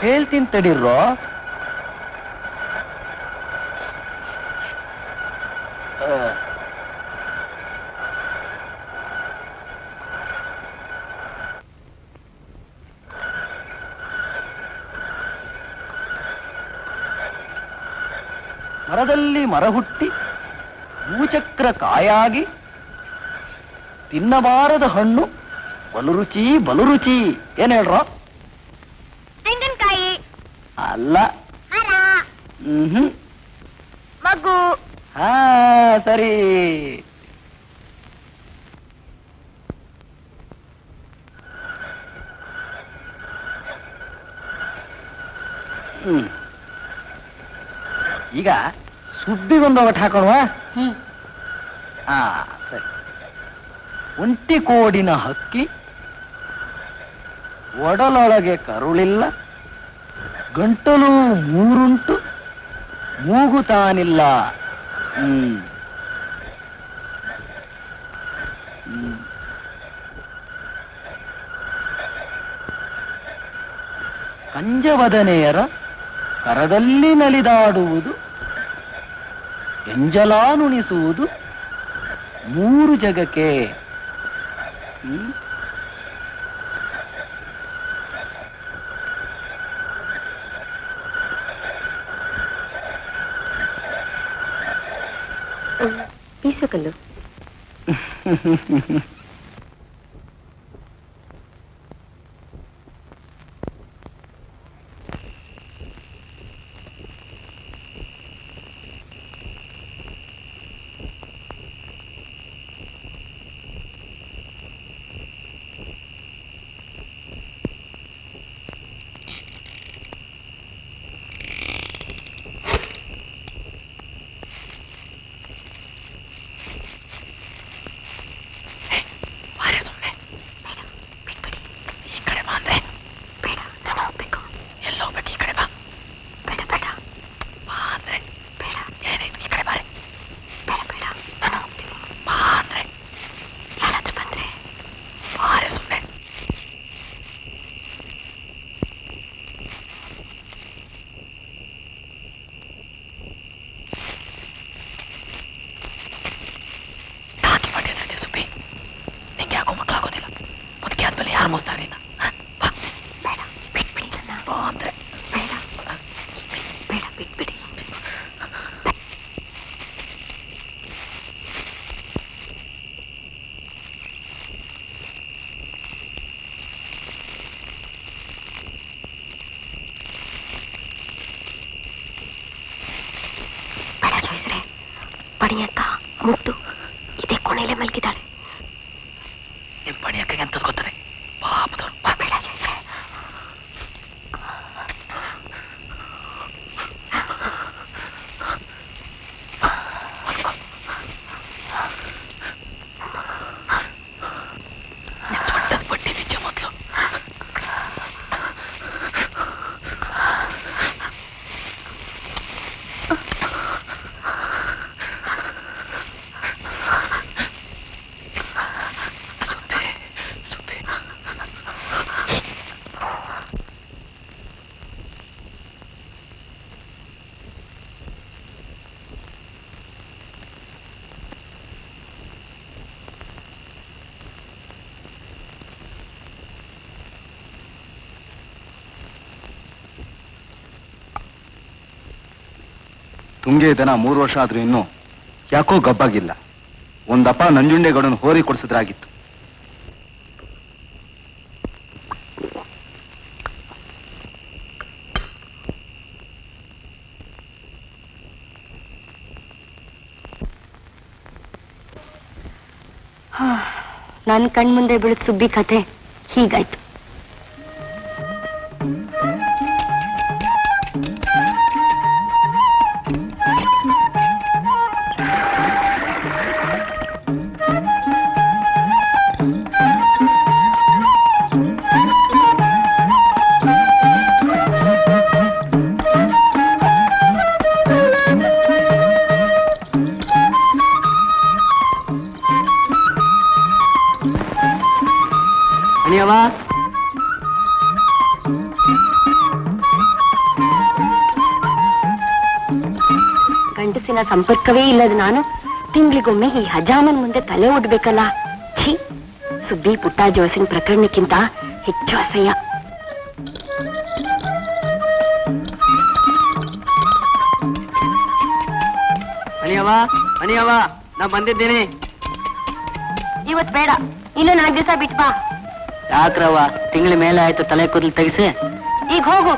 ಹೇಳ್ತೀನಿ ತಡೀರ್ರೋ. ಮರದಲ್ಲಿ ಮರ ಹುಟ್ಟಿ ಭೂಚಕ್ರ ಕಾಯಾಗಿ ತಿನ್ನಬಾರದ ಹಣ್ಣು ಬಲು ರುಚಿ ಬಲು ರುಚಿ. ಏನ್ ಹೇಳ್ರೋ? ತೆಂಗಿನಕಾಯಿ, ಅಲ್ಲ. ಮರ, ಹ್ಮ್. ಮಗು. ಹಾ, ಸರಿ. ಈಗ ಸುಬ್ಬಿಗೊಂದು ಒಟ್ಟು ಹಾಕೋಣವಾ? ಹಾ, ಸರಿ. ಒಂಟಿ ಕೋಡಿನ ಹಕ್ಕಿ ಒಡಲೊಳಗೆ ಕರುಳಿಲ್ಲ, ಗಂಟಲು ಮೂರುಂಟು, ಮೂಗು ತಾನಿಲ್ಲ. ಕಂಜವದನೆಯರ ಕರದಲ್ಲಿ ನಲಿದಾಡುವುದು, ಎಂಜಲಾನುಣಿಸುವುದು ಮೂರು ಜಗಕ್ಕೆ. ಬೀಸುಕಲ್ಲು. ಪಣಿಯಕ್ಕ ಮುಟ್ಟು ಇದೇ ಕೊನೆಯಲ್ಲೇ ಮಲಗಿದ್ದಾಳೆ. ನಿಮ್ ಪಣಿಯಕ್ಕೆ ಅಂತ ಗೊತ್ತದೆ ಪಾಪದವ್ರು. ಬೇಡ ಜೊತೆ. ಬಟ್ಟೆ ಬಿಚ್ಚ ಮೊದಲು. ತುಂಗೆ ದನ 3 ವರ್ಷ ಆದ್ರೂ ಇನ್ನೂ ಯಾಕೋ ಗಬ್ಬಾಗಿಲ್ಲ. ಒಂದಪ್ಪ ನಂಜುಂಡೇಗೌಡನ ಹೋರಿ ಕೊಡಿಸಿದ್ರಾಗಿತ್ತು. ನನ್ ಕಣ್ಮುಂದೆ ಬೀಳದ ಸುಬ್ಬಿ ಕತೆ ಹೀಗಾಯ್ತು. ಗಂಡಸಿನ ಸಂಪರ್ಕವೇ ಇಲ್ಲದ ನಾನು ತಿಂಗಳಿಗೊಮ್ಮೆ ಈ ಹಜಾಮನ್ ಮುಂದೆ ತಲೆ ಒಡ್ಬೇಕಲ್ಲ. ಛೀ, ಸುಬ್ಬಿ ಪುಟ್ಟಾಜಿ ಹೊಸಿನ ಪ್ರಕರಣಕ್ಕಿಂತ ಹೆಚ್ಚು ಅಸಹ್ಯ. ಅನಿಯವ ನಾ ಬಂದಿದ್ದೀನಿ. ಇವತ್ ಬೇಡ, ಇನ್ನು 4 ದಿವಸ ಬಿಟ್ ಬಾ. ಯಾಕ್ರವ್ವ, ತಿಂಗಳ ಮೇಲೆ ಆಯ್ತು ತಲೆ ಕೂದಲು ತೆಗಿಸಿ. ಈಗ ಹೋಗು.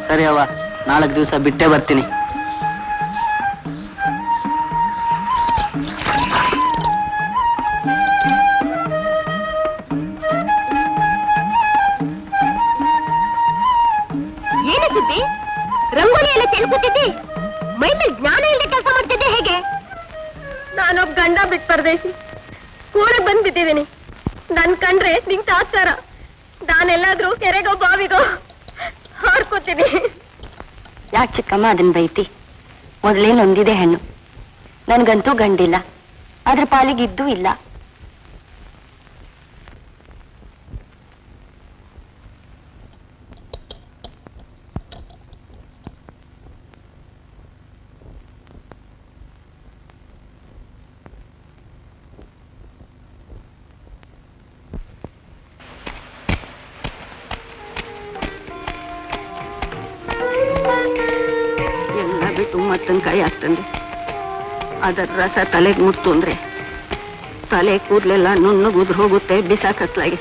ಸರಿ ಅವ್ವ, 4 ದಿವಸ ಬಿಟ್ಟೇ ಬರ್ತೀನಿ. ಏನು ಸುದ್ದಿ? ರಂಗೋಲಿ ಎಲ್ಲ ಚೆಲ್ಕೂತಿದ್ದಿ, ಮೈ ಮೇಲೆ ಜ್ಞಾನ ಇಲ್ಲದೆ ಕೆಲಸ ಮಾಡ್ತಿದ್ದೆ ಹೇಗೆ? ನಾನೊಬ್ಬ ಗಂಡ ಬಿಟ್ಟು ಪರದೇಶಿ ಕೂಡ ಬಂದ್ಬಿಟ್ಟಿದ್ದೀನಿ. ನನ್ ಕಂಡ್ರೆ ನಿಂಗ್ ತಾತ್ಸಾರ. ನಾನೆಲ್ಲಾದ್ರೂ ಕೆರೆಗೋ ಬಾವಿಗೋ ಹಾರ್ಕೋತೀನಿ. ಯಾಕೆ ಚಿಕ್ಕಮ್ಮ ಅದನ್ನ ಬೈತಿ? ಮೊದಲೇ ನೊಂದಿದೆ ಹೆಣ್ಣು. ನನ್ಗಂತೂ ಗಂಡಿಲ್ಲ, ಅದ್ರ ಪಾಲಿಗಿದ್ದೂ ಇಲ್ಲ. ಎಲ್ಲ ಬಿಟ್ಟು ಮತ್ತೊಂದ್ಕಾಯಿ ಆಗ್ತಂದೆ. ಅದರ ರಸ ತಲೆಗೆ ಮುಟ್ತು ಅಂದ್ರೆ ತಲೆ ಕೂದಲೆಲ್ಲ ನುಣ್ಣಗುದ್ರು ಹೋಗುತ್ತೆ ಬಿಸಾಕತ್ಲಾಗೆ.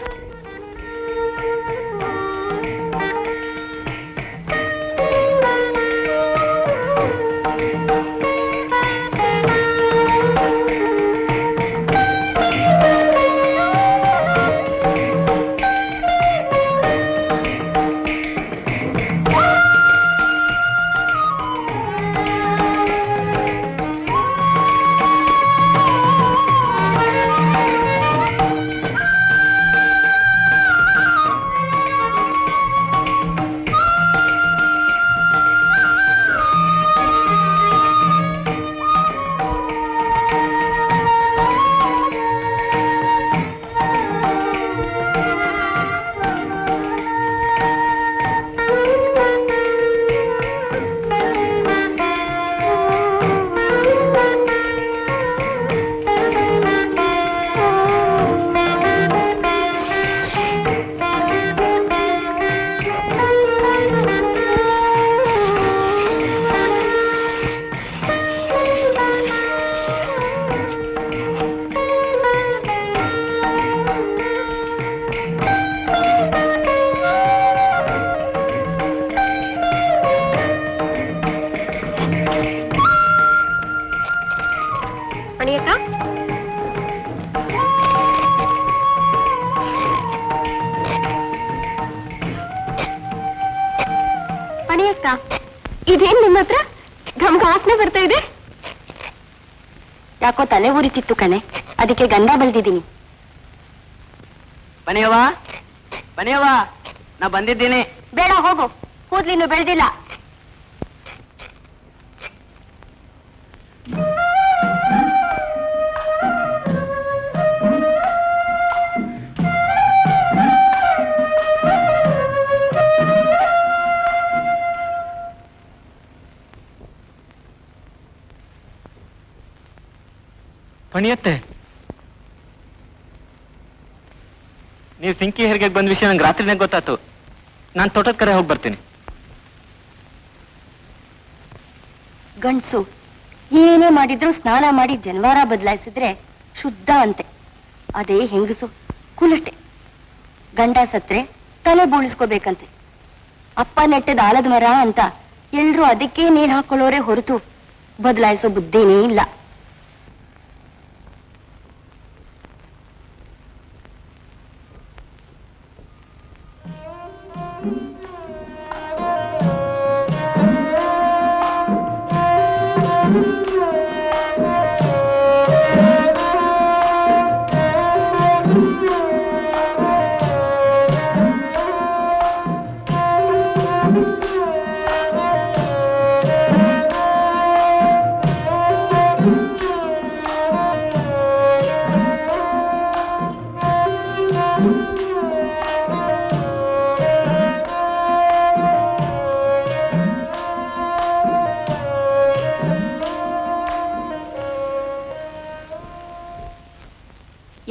ಇದೇನ್ ನಿಮ್ಮ ಹತ್ರ ಘಮಘಾಸನೆ ಬರ್ತಾ ಇದೆ? ಯಾಕೋ ತಲೆ ಉರಿತಿತ್ತು ಕಣೆ, ಅದಕ್ಕೆ ಗಂಧ ಬಳ್ದಿದ್ದೀನಿ. ಬನ್ನಿಯವ್ವ, ನಾ ಬಂದಿದ್ದೀನಿ. ಬೇಡ ಹೋಗು, ಕೂದ್ಲಿನ್ನು ಬೆಳೆದಿಲ್ಲ. ಪಣಿಯತ್ತೆ, ನೀವು ಸಿಂಕಿ ಹೆರಿಗೆ ಬಂದ ವಿಷಯ ನಂಗೆ ರಾತ್ರಿನೇ ಗೊತ್ತಾಯ್ತು. ನಾನು ತೋಟದ ಕಡೆ ಹೋಗಿ ಬರ್ತೀನಿ. ಗಂಡ್ಸು ಏನೇ ಮಾಡಿದ್ರು ಸ್ನಾನ ಮಾಡಿ ಜನವಾರ ಬದಲಾಯಿಸಿದ್ರೆ ಶುದ್ಧ ಅಂತೆ. ಅದೇ ಹೆಂಗಸು ಕುಲಟೆ. ಗಂಡ ಸತ್ರೆ ತಲೆ ಬೋಳಿಸ್ಕೋಬೇಕಂತೆ. ಅಪ್ಪ ನೆಟ್ಟದ ಆಲದ ಮರ ಅಂತ ಎಲ್ರೂ ಅದಕ್ಕೆ ನೀರ್ ಹಾಕೊಳ್ಳೋರೆ ಹೊರತು ಬದಲಾಯಿಸೋ ಬುದ್ಧಿನೇ ಇಲ್ಲ.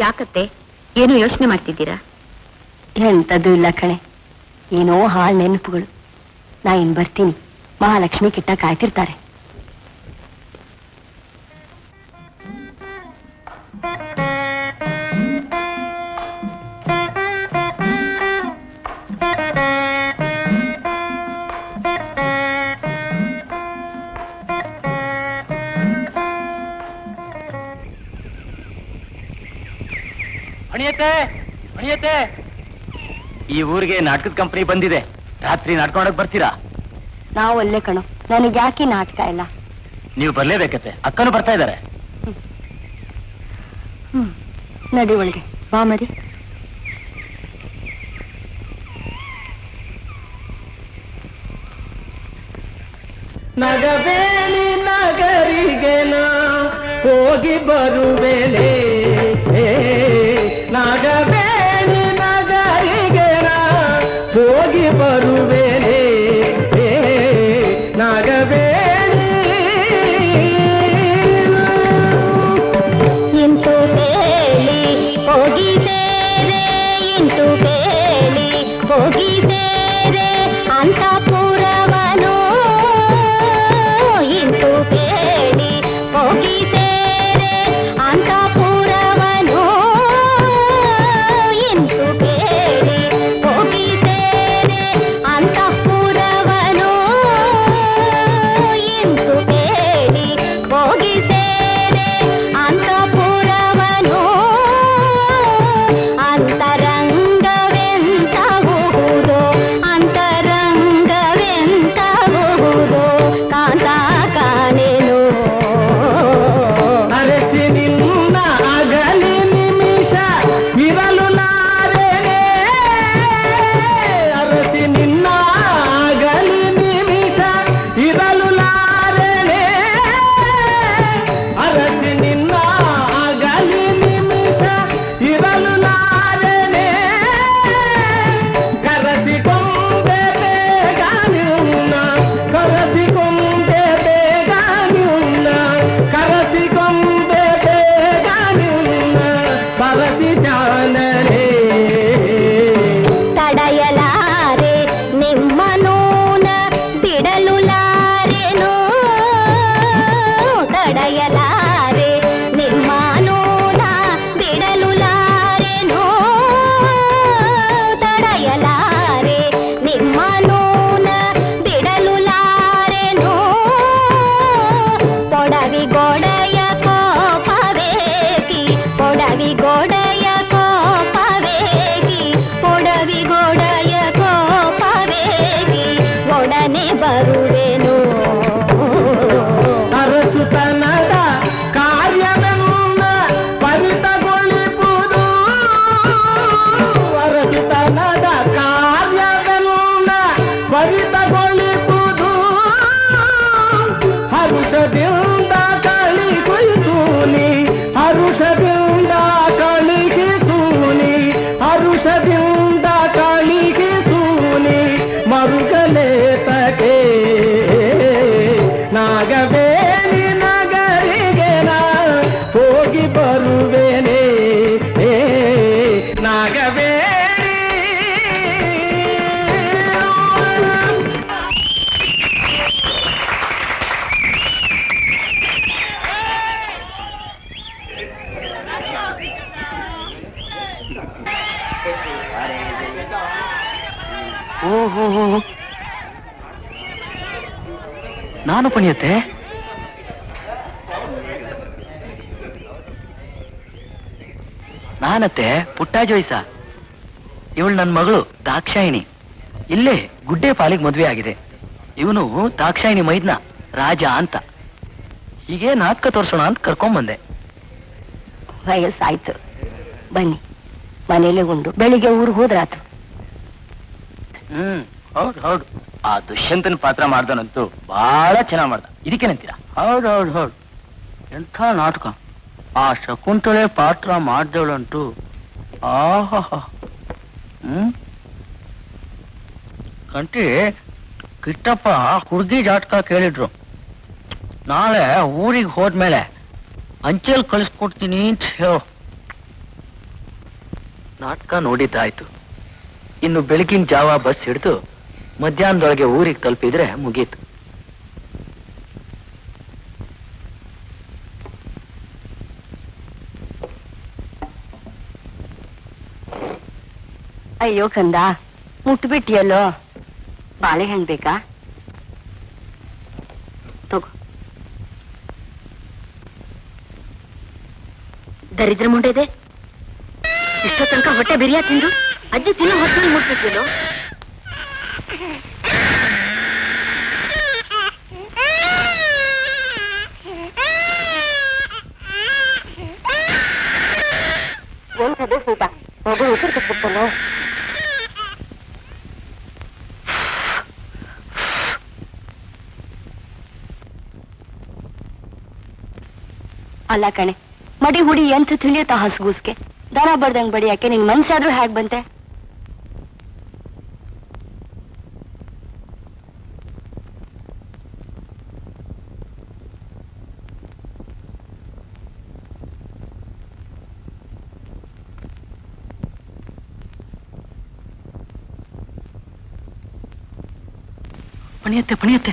ಯಾಕತ್ತೆ ಏನು ಯೋಚನೆ ಮಾಡ್ತಿದ್ದೀರಾ? ಎಂಥದ್ದು ಇಲ್ಲ ಕಣೆ, ಏನೋ ಹಾಳು ನೆನಪುಗಳು. ನಾ ಇನ್ ಬರ್ತೀನಿ, ಮಹಾಲಕ್ಷ್ಮಿ ಕಿಟ್ಟ ಕಾಯ್ತಿರ್ತಾರೆ. ಈ ಊರಿಗೆ ನಾಟಕದ ಕಂಪನಿ ಬಂದಿದೆ, ರಾತ್ರಿ ನಾಟಕ ಮಾಡಕ್ ಬರ್ತೀರಾ? ನಾವು ಅಲ್ಲೇ ಕಣೋ, ನನಗೆ ಯಾಕೆ ನಾಟಕ ಇಲ್ಲ. ನೀವು ಬರ್ಲೇಬೇಕತ್ತೆ, ಅಕ್ಕನೂ ಬರ್ತಾ ಇದ್ದಾರೆ. ನಡಿ ಒಳಗೆ ಬಾ ಮರಿ. ನಗಬೇಲಿ ನಗರಿಗೆ ನಾ ಹೋಗಿ ಬರುವೆಲೆ, ನಗಬೇಲಿ ನಗರಿಗೆ ನಾ ಹೋಗಿ ಬರುವೆಲೆ, ನಗಬೇಲಿ ಇಂತು ಬೇಲಿ ಹೋಗಿದ್ದೇರೆ, ಇಂತು ಬೇಲಿ ಹೋಗಿದ್ದೇರೆ ಅಂತಃಪುರವನು, ಇಂತು ಬೇಲಿ ಹೋಗಿದ್ದೇರೆ ಅಂತಃಪುರವನು, ಇಂತು ಬೇಲಿ ಹೋಗಿದ್ದೇರೆ ಅಂತಃಪುರವನು, ಇಂತು ಬೇಲಿ ಹೋಗಿದ್ದೇರೆ ಅಂತಃಪುರವನು, ಅಂತರಂಗವೆಂತಹುದು ಅಂತರಂಗವೆಂತಹುದು ಕಾಂತ ಕಾಣೆನು. ಅರಸಿ ನಿನ್ನ ಅಗಲಿ ನಿಮಿಷ ಇರಲು ಲಾರೆನೆ, ಅರಸಿ ನಿನ್ನ ಅಗಲಿ ನಿಮಿಷ ಇರಲು ಲಾರೆನೆ, ಅರಸಿ ನಿನ್ನ ಅಗಲಿ ನಿಮಿಷ ಇರಲು ಲಾರೆನೆ, ಕರೆಸಿಕೊಂಡೆ ಬೇಗ ನಿನ್ನ, ಕರೆಸಿಕೊಂಡೆ ಬೇಗ ನಿನ್ನ, ಕರೆಸಿಕೊಂಡೆ ಬೇಗ ನಿನ್ನ ಬರಸಿ ಜಾನರೇ. ತಡೆಯಲಾರೆ ನಿಮ್ಮನೂನ ಬಿಡಲು ಲಾರೆನು, ತಡೆಯಲಾರೆ ನಿಮ್ಮನೂನ ಬಿಡಲು ಲಾರೆನು, ತಡೆಯಲಾರೆ ನಿಮ್ಮನೂನ ಬಿಡಲು ಲಾರೆನು, ಪೊಡವಿ ಗೋಡೆಯ ಕೋಪವೇಗಿ, ಪೊಡವಿ ಗೋಡೆಯ ಕೋಪವೇಗಿ, ಪೊಡವಿ ಗೋಡೆಯ ಕೋಪವೇಗಿ ಒಡನೆ ಬರುವೆನು. ಅರಸುತನದ ಕಾರ್ಯವೆನ್ನ ಪರಿತಗೊಳಿಪುದು, ಅರಸುತನದ ಕಾರ್ಯವೆನ್ನ ಪರಿತಗೊಳಿಪುದು, ಹರುಷದಿಂದ ಕಳಿಗುಯ್ತೂನಿ, ಹರುಷದಿಂದ ಕಳಿಗಿತೂನಿ, ಹರುಷದಿಂದ ಕಳಿಗಿತೂನಿ ಮರುಗಲೇತಕೆ, ನಾಗಬೇಲಿ ನಗರಿಗೆ ನಾ ಹೋಗಿ ಬರುವೆನೆ, ನಾಗಬೇಲಿ. ಓಹೋ, ನಾನು ಪಣಿಯತ್ತೆ. ನಾನತ್ತೆ ಪುಟ್ಟ ಜೋಯ್ಸ, ಇವಳು ನನ್ನ ಮಗಳು ದಾಕ್ಷಾಯಿಣಿ. ಇಲ್ಲೇ ಗುಡ್ಡೆ ಪಾಲಿಗೆ ಮದುವೆ ಆಗಿದೆ. ಇವನು ದಾಕ್ಷಾಯಿಣಿ ಮೈದ್ನ ರಾಜ ಅಂತ. ಹೀಗೆ ನಾಟಕ ತೋರ್ಸೋಣ ಅಂತ ಕರ್ಕೊಂಬಂದೆ. ವಯಸ್ಸಾಯ್ತು, ಬನ್ನಿ ಮನೇಲೆ ಉಂಡು ಬೆಳಿಗ್ಗೆ ಊರಿಗೆ ಹೋದ್ರಾತು. ಹೌದು ಹೌದು, ಆ ದುಷ್ಯಂತನ ಪಾತ್ರ ಮಾಡ್ದನಂತೂ ಬಹಳ ಚೆನ್ನಾಗ್ ಮಾಡ್ದ. ಇದಕ್ಕೇನಂತೀರಾ? ಹೌದು ಹೌದು ಹೌದು, ಎಂಥ ನಾಟಕ. ಆ ಶಕುಂತಳೆ ಪಾತ್ರ ಮಾಡ್ದವಳಂತೂ ಆಹಾ. ಕಂಟಿ ಕಿಟ್ಟಪ್ಪ ಹುಡುಗಿ ಜಾತಕ ಕೇಳಿದ್ರು. ನಾಳೆ ಊರಿಗೆ ಹೋದ್ಮೇಲೆ ಅಂಚೆಲ್ ಕಳಿಸ್ಕೊಡ್ತೀನಿ ಅಂತ ಹೇಳು. ನಾಟಕ ನೋಡಿದ್ದಾಯ್ತು. ಇನ್ನು ಬೆಳಗಿನ ಜಾವ ಬಸ್ ಹಿಡಿದು ಮಧ್ಯಾಹ್ನದೊಳಗೆ ಊರಿಗೆ ತಲುಪಿದ್ರೆ ಮುಗೀತು. ಅಯ್ಯೋ ಕಂದ, ಮುಟ್ಬಿಟ್ಟಿಯಲ್ಲೋ. ಬಾಳೆಹಣ್ಣು ಬೇಕಾ? ತಗೋ. ದರಿದ್ರ ಮುಂಡೆದೆ, ಇಷ್ಟೋ ತನಕ ಹೊಟ್ಟೆ ಬಿರಿಯಾ ತಿಂದು ಅಜ್ಜಿ ತಿನ್ನೋ ಹೊಟ್ಟೆ ಮುಟ್ಬಿಟ್ಟಿಯಲ್ಲೋ. ಎಂಥದ್ದು ಸೂಟ, ಮಗು ಉಸಿರು ಕಟ್ಬಿಡ್ತಾನೋ. ಅಲ್ಲ ಕಣೆ, ಮಡಿ ಹುಡಿ ಎಂತ ತಿಳಿಯುತ್ತ ಹಸ್ಗೂಸ್ಗೆ ದನ ಬಡ್ದಂಗ್ ಬಡಿಯಾಕೆ ನಿನ್ ಮನ್ಸಾದ್ರೂ ಹ್ಯಾಗ್ ಬಂತೆ? ಪಣಿಯತ್ತೆ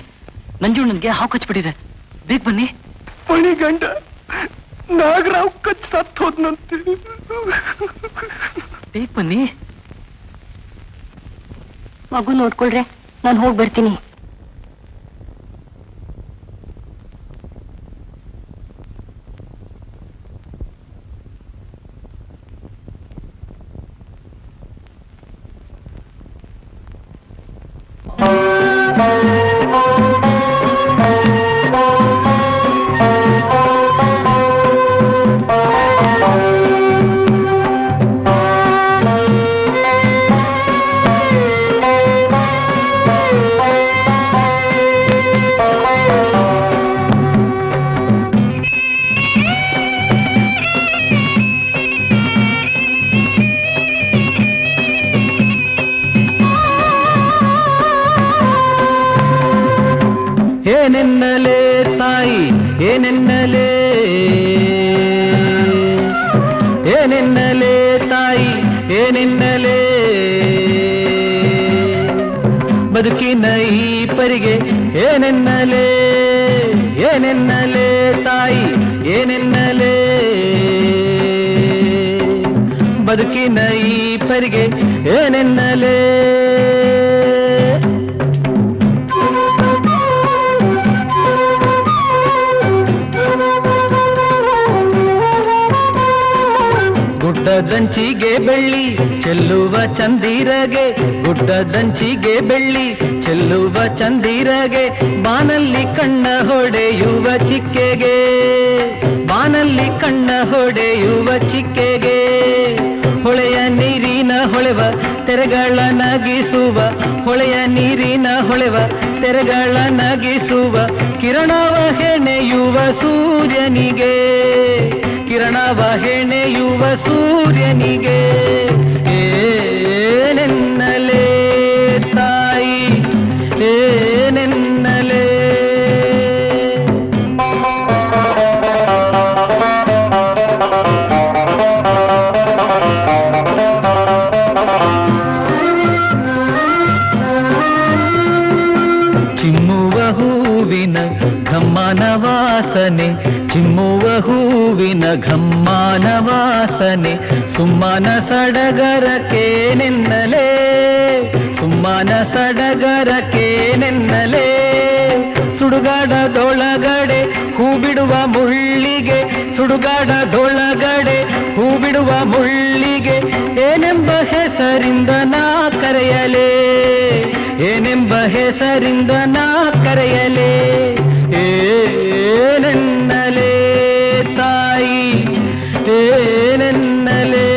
ನಂಜುಣ್ಣನ್ಗೆ ಹಾವು ಕಚ್ಬಿಟ್ಟಿದೆ, ಬೇಗ ಬನ್ನಿ. ಮಣಿಗಂಡ ನಾಗರಾವ್ ಕಚ್ ಸತ್ ಹೋದ್ನಂತೆ. ಬೇಗ ಬನ್ನಿ. ಮಗು ನೋಡ್ಕೊಳ್ರೆ, ನಾನು ಹೋಗಿ ಬರ್ತೀನಿ. ಏನೆನ್ನಲೇ ತಾಯಿ ಏನೆನ್ನಲೇ, ಏನೆನ್ನಲೇ ತಾಯಿ ಏನೆನ್ನಲೇ, ಬದುಕಿನ ಈ ಪರಿಗೆ ಏನೆನ್ನಲೇ, ಏನೆನ್ನಲೇ ತಾಯಿ ಏನೆನ್ನಲೇ, ಬದುಕಿನ ಈ ಪರಿಗೆ ಏನೆನ್ನಲೇ. ಗುಡ್ಡದಂಚಿಗೆ ಬೆಳ್ಳಿ ಚೆಲ್ಲುವ ಚಂದಿರಗೆ, ಗುಡ್ಡದಂಚಿಗೆ ಬೆಳ್ಳಿ ಚೆಲ್ಲುವ ಚಂದಿರಗೆ, ಬಾನಲ್ಲಿ ಕಣ್ಣ ಹೊಡೆಯುವ ಚಿಕ್ಕೆಗೆ, ಬಾನಲ್ಲಿ ಕಣ್ಣ ಹೊಡೆಯುವ ಚಿಕ್ಕೆಗೆ, ಹೊಳೆಯ ನೀರಿನ ಹೊಳೆವ ತೆರೆಗಳ ನಗಿಸುವ, ಹೊಳೆಯ ನೀರಿನ ಹೊಳೆವ ತೆರೆಗಳ ನಗಿಸುವ, ಕಿರಣವ ಹೆಣೆಯುವ ಸೂರ್ಯನಿಗೆ, ಕಿರಣವ ಹೆಣೆಯುವ ಸೂರ್ಯನಿಗೆ, ಏನೆನ್ನಲೇ ತಾಯಿ ಏನೆನ್ನಲೇ. ಚಿಮ್ಮುವ ಹೂವಿನ ಘಮ್ಮನ ವಾಸನೆ, ಚಿಮ್ಮುವ ಹೂವಿನ ಘಮ್ಮನ ವಾಸನೆ, ಸುಮ್ಮನ ಸಡಗರಕ್ಕೇನೆನ್ನಲೇ, ಸುಮ್ಮನ ಸಡಗರಕ್ಕೇನೆನ್ನಲೇ, ಸುಡುಗಾಡದೊಳಗಡೆ ಹೂ ಬಿಡುವ ಮುಳ್ಳಿಗೆ, ಸುಡುಗಾಡದೊಳಗಡೆ ಹೂ ಬಿಡುವ ಮುಳ್ಳಿಗೆ, ಏನೆಂಬ ಹೆಸರಿಂದ ನಾ ಕರೆಯಲೇ, ಏನೆಂಬ ಹೆಸರಿಂದ ನಾ ಕರೆಯಲೇ, ಏನೆನ್ನಲೇ ತಾಯಿ ಏನೆನ್ನಲೇ.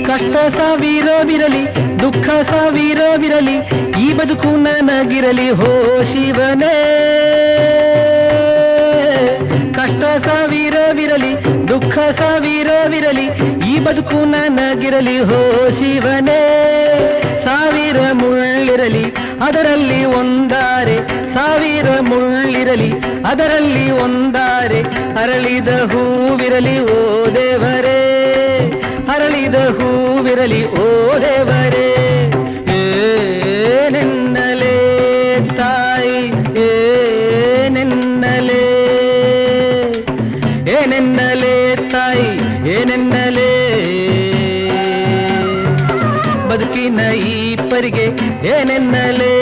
ಕಷ್ಟ ಸಾವಿರವಿರಲಿ ದುಃಖ ಸಾವಿರವಿರಲಿ, ಈ ಬದುಕು ನನಗಿರಲಿ ಹೋ ಶಿವನೇ. ಕಷ್ಟ ಸಾವಿರವಿರಲಿ ದುಃಖ ಸಾವಿರವಿರಲಿ, ಈ ಬದುಕು ನನಗಿರಲಿ ಹೋ ಶಿವನೇ. ಸಾವಿರ ಮುಳ್ಳಿರಲಿ ಅದರಲ್ಲಿ ಒಂದಾರೆ, ಸಾವಿರ ಮುಳ್ಳಿರಲಿ ಅದರಲ್ಲಿ ಒಂದಾರೆ, ಅರಳಿದ ಹೂವಿರಲಿ ಓ ದೇವರೇ, ಅರಳಿದ ಹೂವಿರಲಿ ಓ ದೇವರೇ. ಏನೆನ್ನಲೇ ತಾಯಿ ಏನೆನ್ನಲೇ, ಏನೆನ್ನಲೇ ತಾಯಿ ಏನೆನ್ನಲೇ, ಬದುಕಿನ ಈ ಪರಿಗೆ ಏನೆನ್ನಲೇ,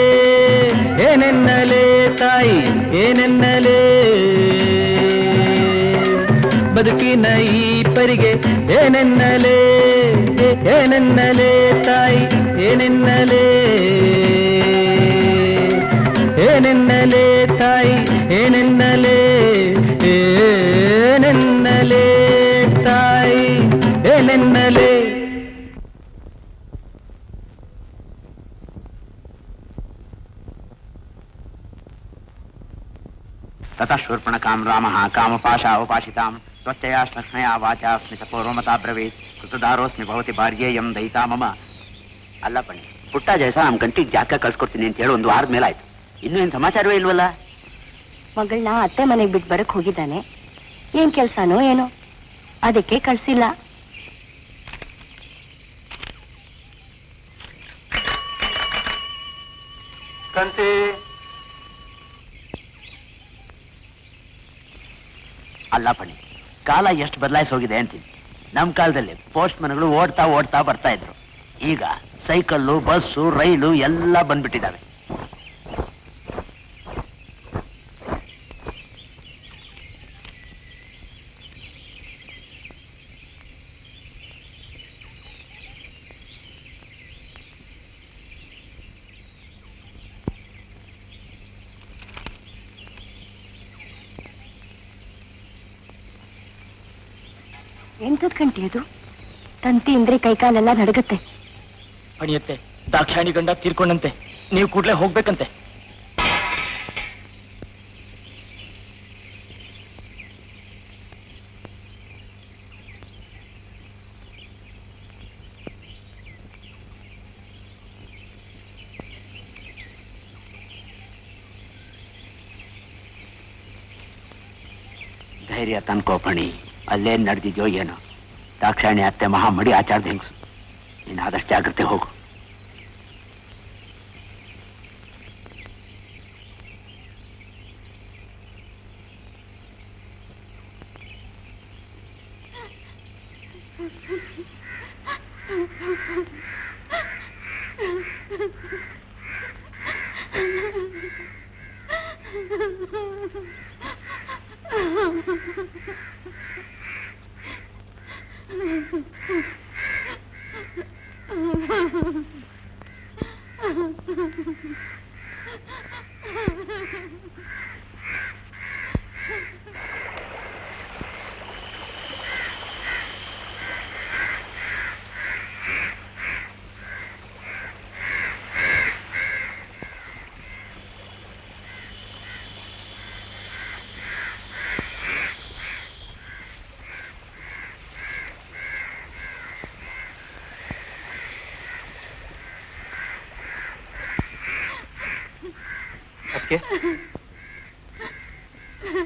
ಏನೆನ್ನಲೇ ತಾಯಿ ಏನೆನ್ನಲೇ, ಬದುಕಿನ ಈ ಪರಿಗೆ ಏನೆನ್ನಲೇ, ಏನೆನ್ನಲೇ ತಾಯಿ ಏನೆನ್ನಲೇ, ಏನೆನ್ನಲೇ ತಾಯಿ ಏನೆನ್ನಲೇ, ಏನೆನ್ನಲೇ ತಾಯಿ ಏನೆನ್ನಲೇ. ततः शूर्पणखां रामः कामपाशावपाशितां स्वच्छया श्लक्ष्णया वाचा स्मितपूर्वमता ब्रवीत् कृतदारोस्मि भवति भार्येयं दयिता मम. ಅಲ್ಲ ಬನ್ನಿ, ಪುಟ್ಟ ಜಯಸ ನಮ್ಮ ಗಂಟಿಗೆ ಜಾತಕ ಕಳ್ಸ್ಕೊಡ್ತೀನಿ ಅಂತ ಹೇಳಿ 1 ವಾರದ ಮೇಲಾಯ್ತು, ಇನ್ನೂ ಏನು ಸಮಾಚಾರವೇ ಇಲ್ವಲ್ಲ? ಮಗಳನ್ನ ಅತ್ತೆ ಮನೆಗೆ ಬಿಟ್ಟು ಬರಕ್ ಹೋಗಿದ್ದಾನೆ, ಏನ್ ಕೆಲ್ಸನೋ ಏನೋ ಅದಕ್ಕೆ ಕಳ್ಸಿಲ್ಲ. ಕಂತೆ ಅಲ್ಲ ಬನ್ನಿ, ಕಾಲ ಎಷ್ಟು ಬದಲಾಯಿಸಿ ಹೋಗಿದೆ ಅಂತೀನಿ. ನಮ್ಮ ಕಾಲದಲ್ಲಿ ಪೋಸ್ಟ್ ಮನ್ಗಳು ಓಡ್ತಾ ಓಡ್ತಾ ಬರ್ತಾ ಇದ್ರು, ಈಗ ಸೈಕಲ್ಲು ಬಸ್ಸು ರೈಲು ಎಲ್ಲ ಬಂದ್ಬಿಟ್ಟಿದ್ದಾವೆ. ಎಂತದ್ ಕಂಟಿ ಅದು? ತಂತಿ ಅಂದ್ರೆ ಕೈಕಾಲೆಲ್ಲ ನಡಗತ್ತೆ. ಪಣಿಯತ್ತೆ, ದಾಕ್ಷಾಣಿ ಗಂಡ ತೀರ್ಕೊಂಡಂತೆ, ನೀವು ಕೂಡ್ಲೇ ಹೋಗ್ಬೇಕಂತೆ. ಧೈರ್ಯ ತನ್ಕೋ ಪಣಿ, ಅಲ್ಲೇನ್ ನಡೆದಿದ್ಯೋ ಏನೋ. ದಾಕ್ಷಾಯಣಿ ಅತ್ತೆ ಮಹಾ ಮಡಿ ಆಚಾರದ ಹೆಂಗಸು, ನೀನು ಆದಷ್ಟು ಜಾಗ್ರತೆ ಹೋಗು.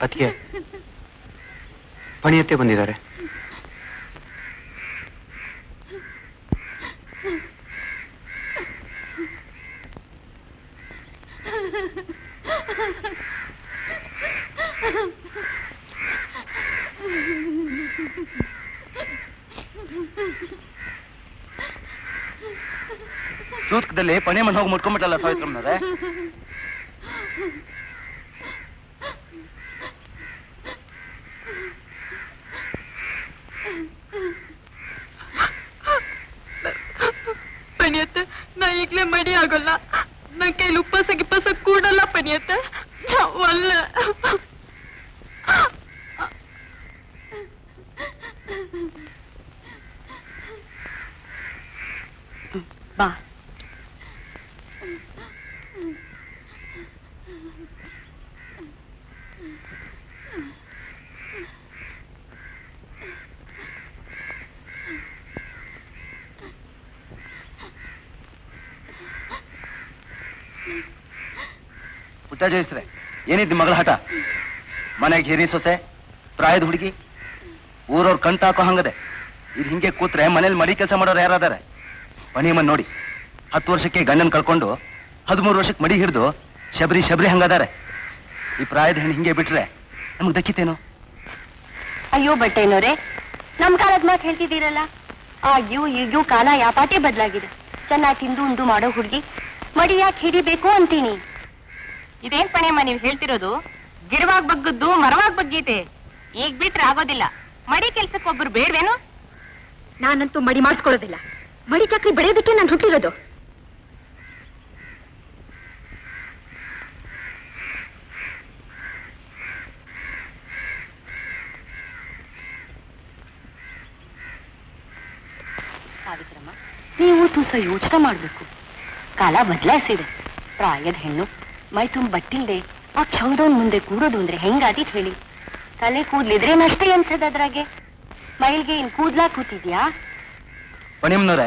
ಅದಕ್ಕೆ ಪಣಿಯತ್ತೆ ಬಂದಿದ್ದಾರೆ. ಸೂತ್ಕದಲ್ಲಿ ಪಣೆ ಮಣ್ಣು ಹೋಗಿ ಮುಟ್ಕೊಂಡ್ಬಿಟ್ಟಲ್ಲ ಸಾವಿತ್ರಮ್ಮನವ್ರೆ. ಪನಿಯತ್ತೆ, ನಾ ಈಗ್ಲೇ ಮಡಿ ಆಗೋಲ್ಲ, ನನ್ ಕೈಲಿ ಉಪವಾಸ ಕೂಡಲ್ಲ ಪನಿಯತ್ತೆ, ಒಲ್ಲ. ಬಾ. ಪುಟ್ಟ ಜಯಿಸ್ರೆ ಏನಿದ್ ಮಗಳ ಹಠ? ಮನೆಗೆ ಹಿರಿ ಸೊಸೆ, ಪ್ರಾಯದ ಹುಡುಗಿ, ಊರವ್ರ ಕಣ್ತಾಕೋ ಹಂಗದೆ. ಇದು ಹಿಂಗೆ ಕೂತ್ರೆ ಮನೇಲಿ ಮಡಿ ಕೆಲಸ ಮಾಡೋರು ಯಾರಾದಾರೆ? ಮನಿಯಮ್ಮನ್ ನೋಡಿ, 10 ವರ್ಷಕ್ಕೆ ಗಂಡನ್ ಕಳ್ಕೊಂಡು 13 ವರ್ಷಕ್ಕೆ ಮಡಿ ಹಿಡಿದು ಶಬರಿ ಹಂಗದಾರೆ. ಈ ಪ್ರಾಯದ ಹೆಣ್ಣು ಹಿಂಗೆ ಬಿಟ್ರೆ ನಮಗ್ ದಕ್ಕಿತೇನು? ಅಯ್ಯೋ ಬಟ್ಟೆನೋರೆ, ನಮ್ ಕಾಲದ ಮಾತು ಹೇಳ್ತಿದ್ದೀರಲ್ಲ. ಆಗ್ಯೂ ಈಗ್ಯೂ ಕಾಲ ಯಾಪಾಟೆ ಬದಲಾಗಿದೆ. ಚೆನ್ನಾಗಿ ತಿಂದು ಉಂಡು ಮಾಡೋ ಹುಡುಗಿ ಮಡಿ ಯಾಕೆ ಹಿಡಿಬೇಕು ಅಂತೀನಿ. ಇದೇನ್ ಪಣೆಯಮ್ಮ ನೀವು ಹೇಳ್ತಿರೋದು? ಗಿಡವಾಗ್ ಬಗ್ಗದ್ದು ಮರವಾಗ್ ಬಗ್ಗೀತೆ. ಈಗ ಬಿಟ್ರೆ ಆಗೋದಿಲ್ಲ. ಮಡಿ ಕೆಲ್ಸಕ್ಕೊಬ್ರು ಬೇಡ್ವೇನು? ನಾನಂತೂ ಮಡಿ ಮಾಡಿಸ್ಕೊಳ್ಳೋದಿಲ್ಲ. ಮಡಿ ಚಕ್ರಿ ಬೆಳೆಯೋದಕ್ಕೆ ನಾನು ಹುಟ್ಟಿರೋದು. ಸಾವಿತ್ರಮ್ಮ, ನೀವು ತುಸ ಯೋಚನೆ ಮಾಡ್ಬೇಕು. ಕಾಲ ಬದಲಾಯಿಸಿದೆ. ಪ್ರಾಯದ ಹೆಣ್ಣು ಮೈ ತುಂಬ ಬಟ್ಟಿಲ್ದೆ ಆ ಕ್ಷೌದವನ್ ಮುಂದೆ ಕೂರೋದು ಅಂದ್ರೆ ಹೆಂಗಾದೀತ್ ಹೇಳಿ? ತಲೆ ಕೂದ್ಲಿದ್ರೆ ನಷ್ಟೇ ಅನ್ಸದ ಅದ್ರಾಗೆ. ಮೈಲ್ಗೆ ಇನ್ ಕೂದ್ಲಾ ಕೂತಿದ್ಯಾ? ಪಣಿಮ್ನವ್ರೆ,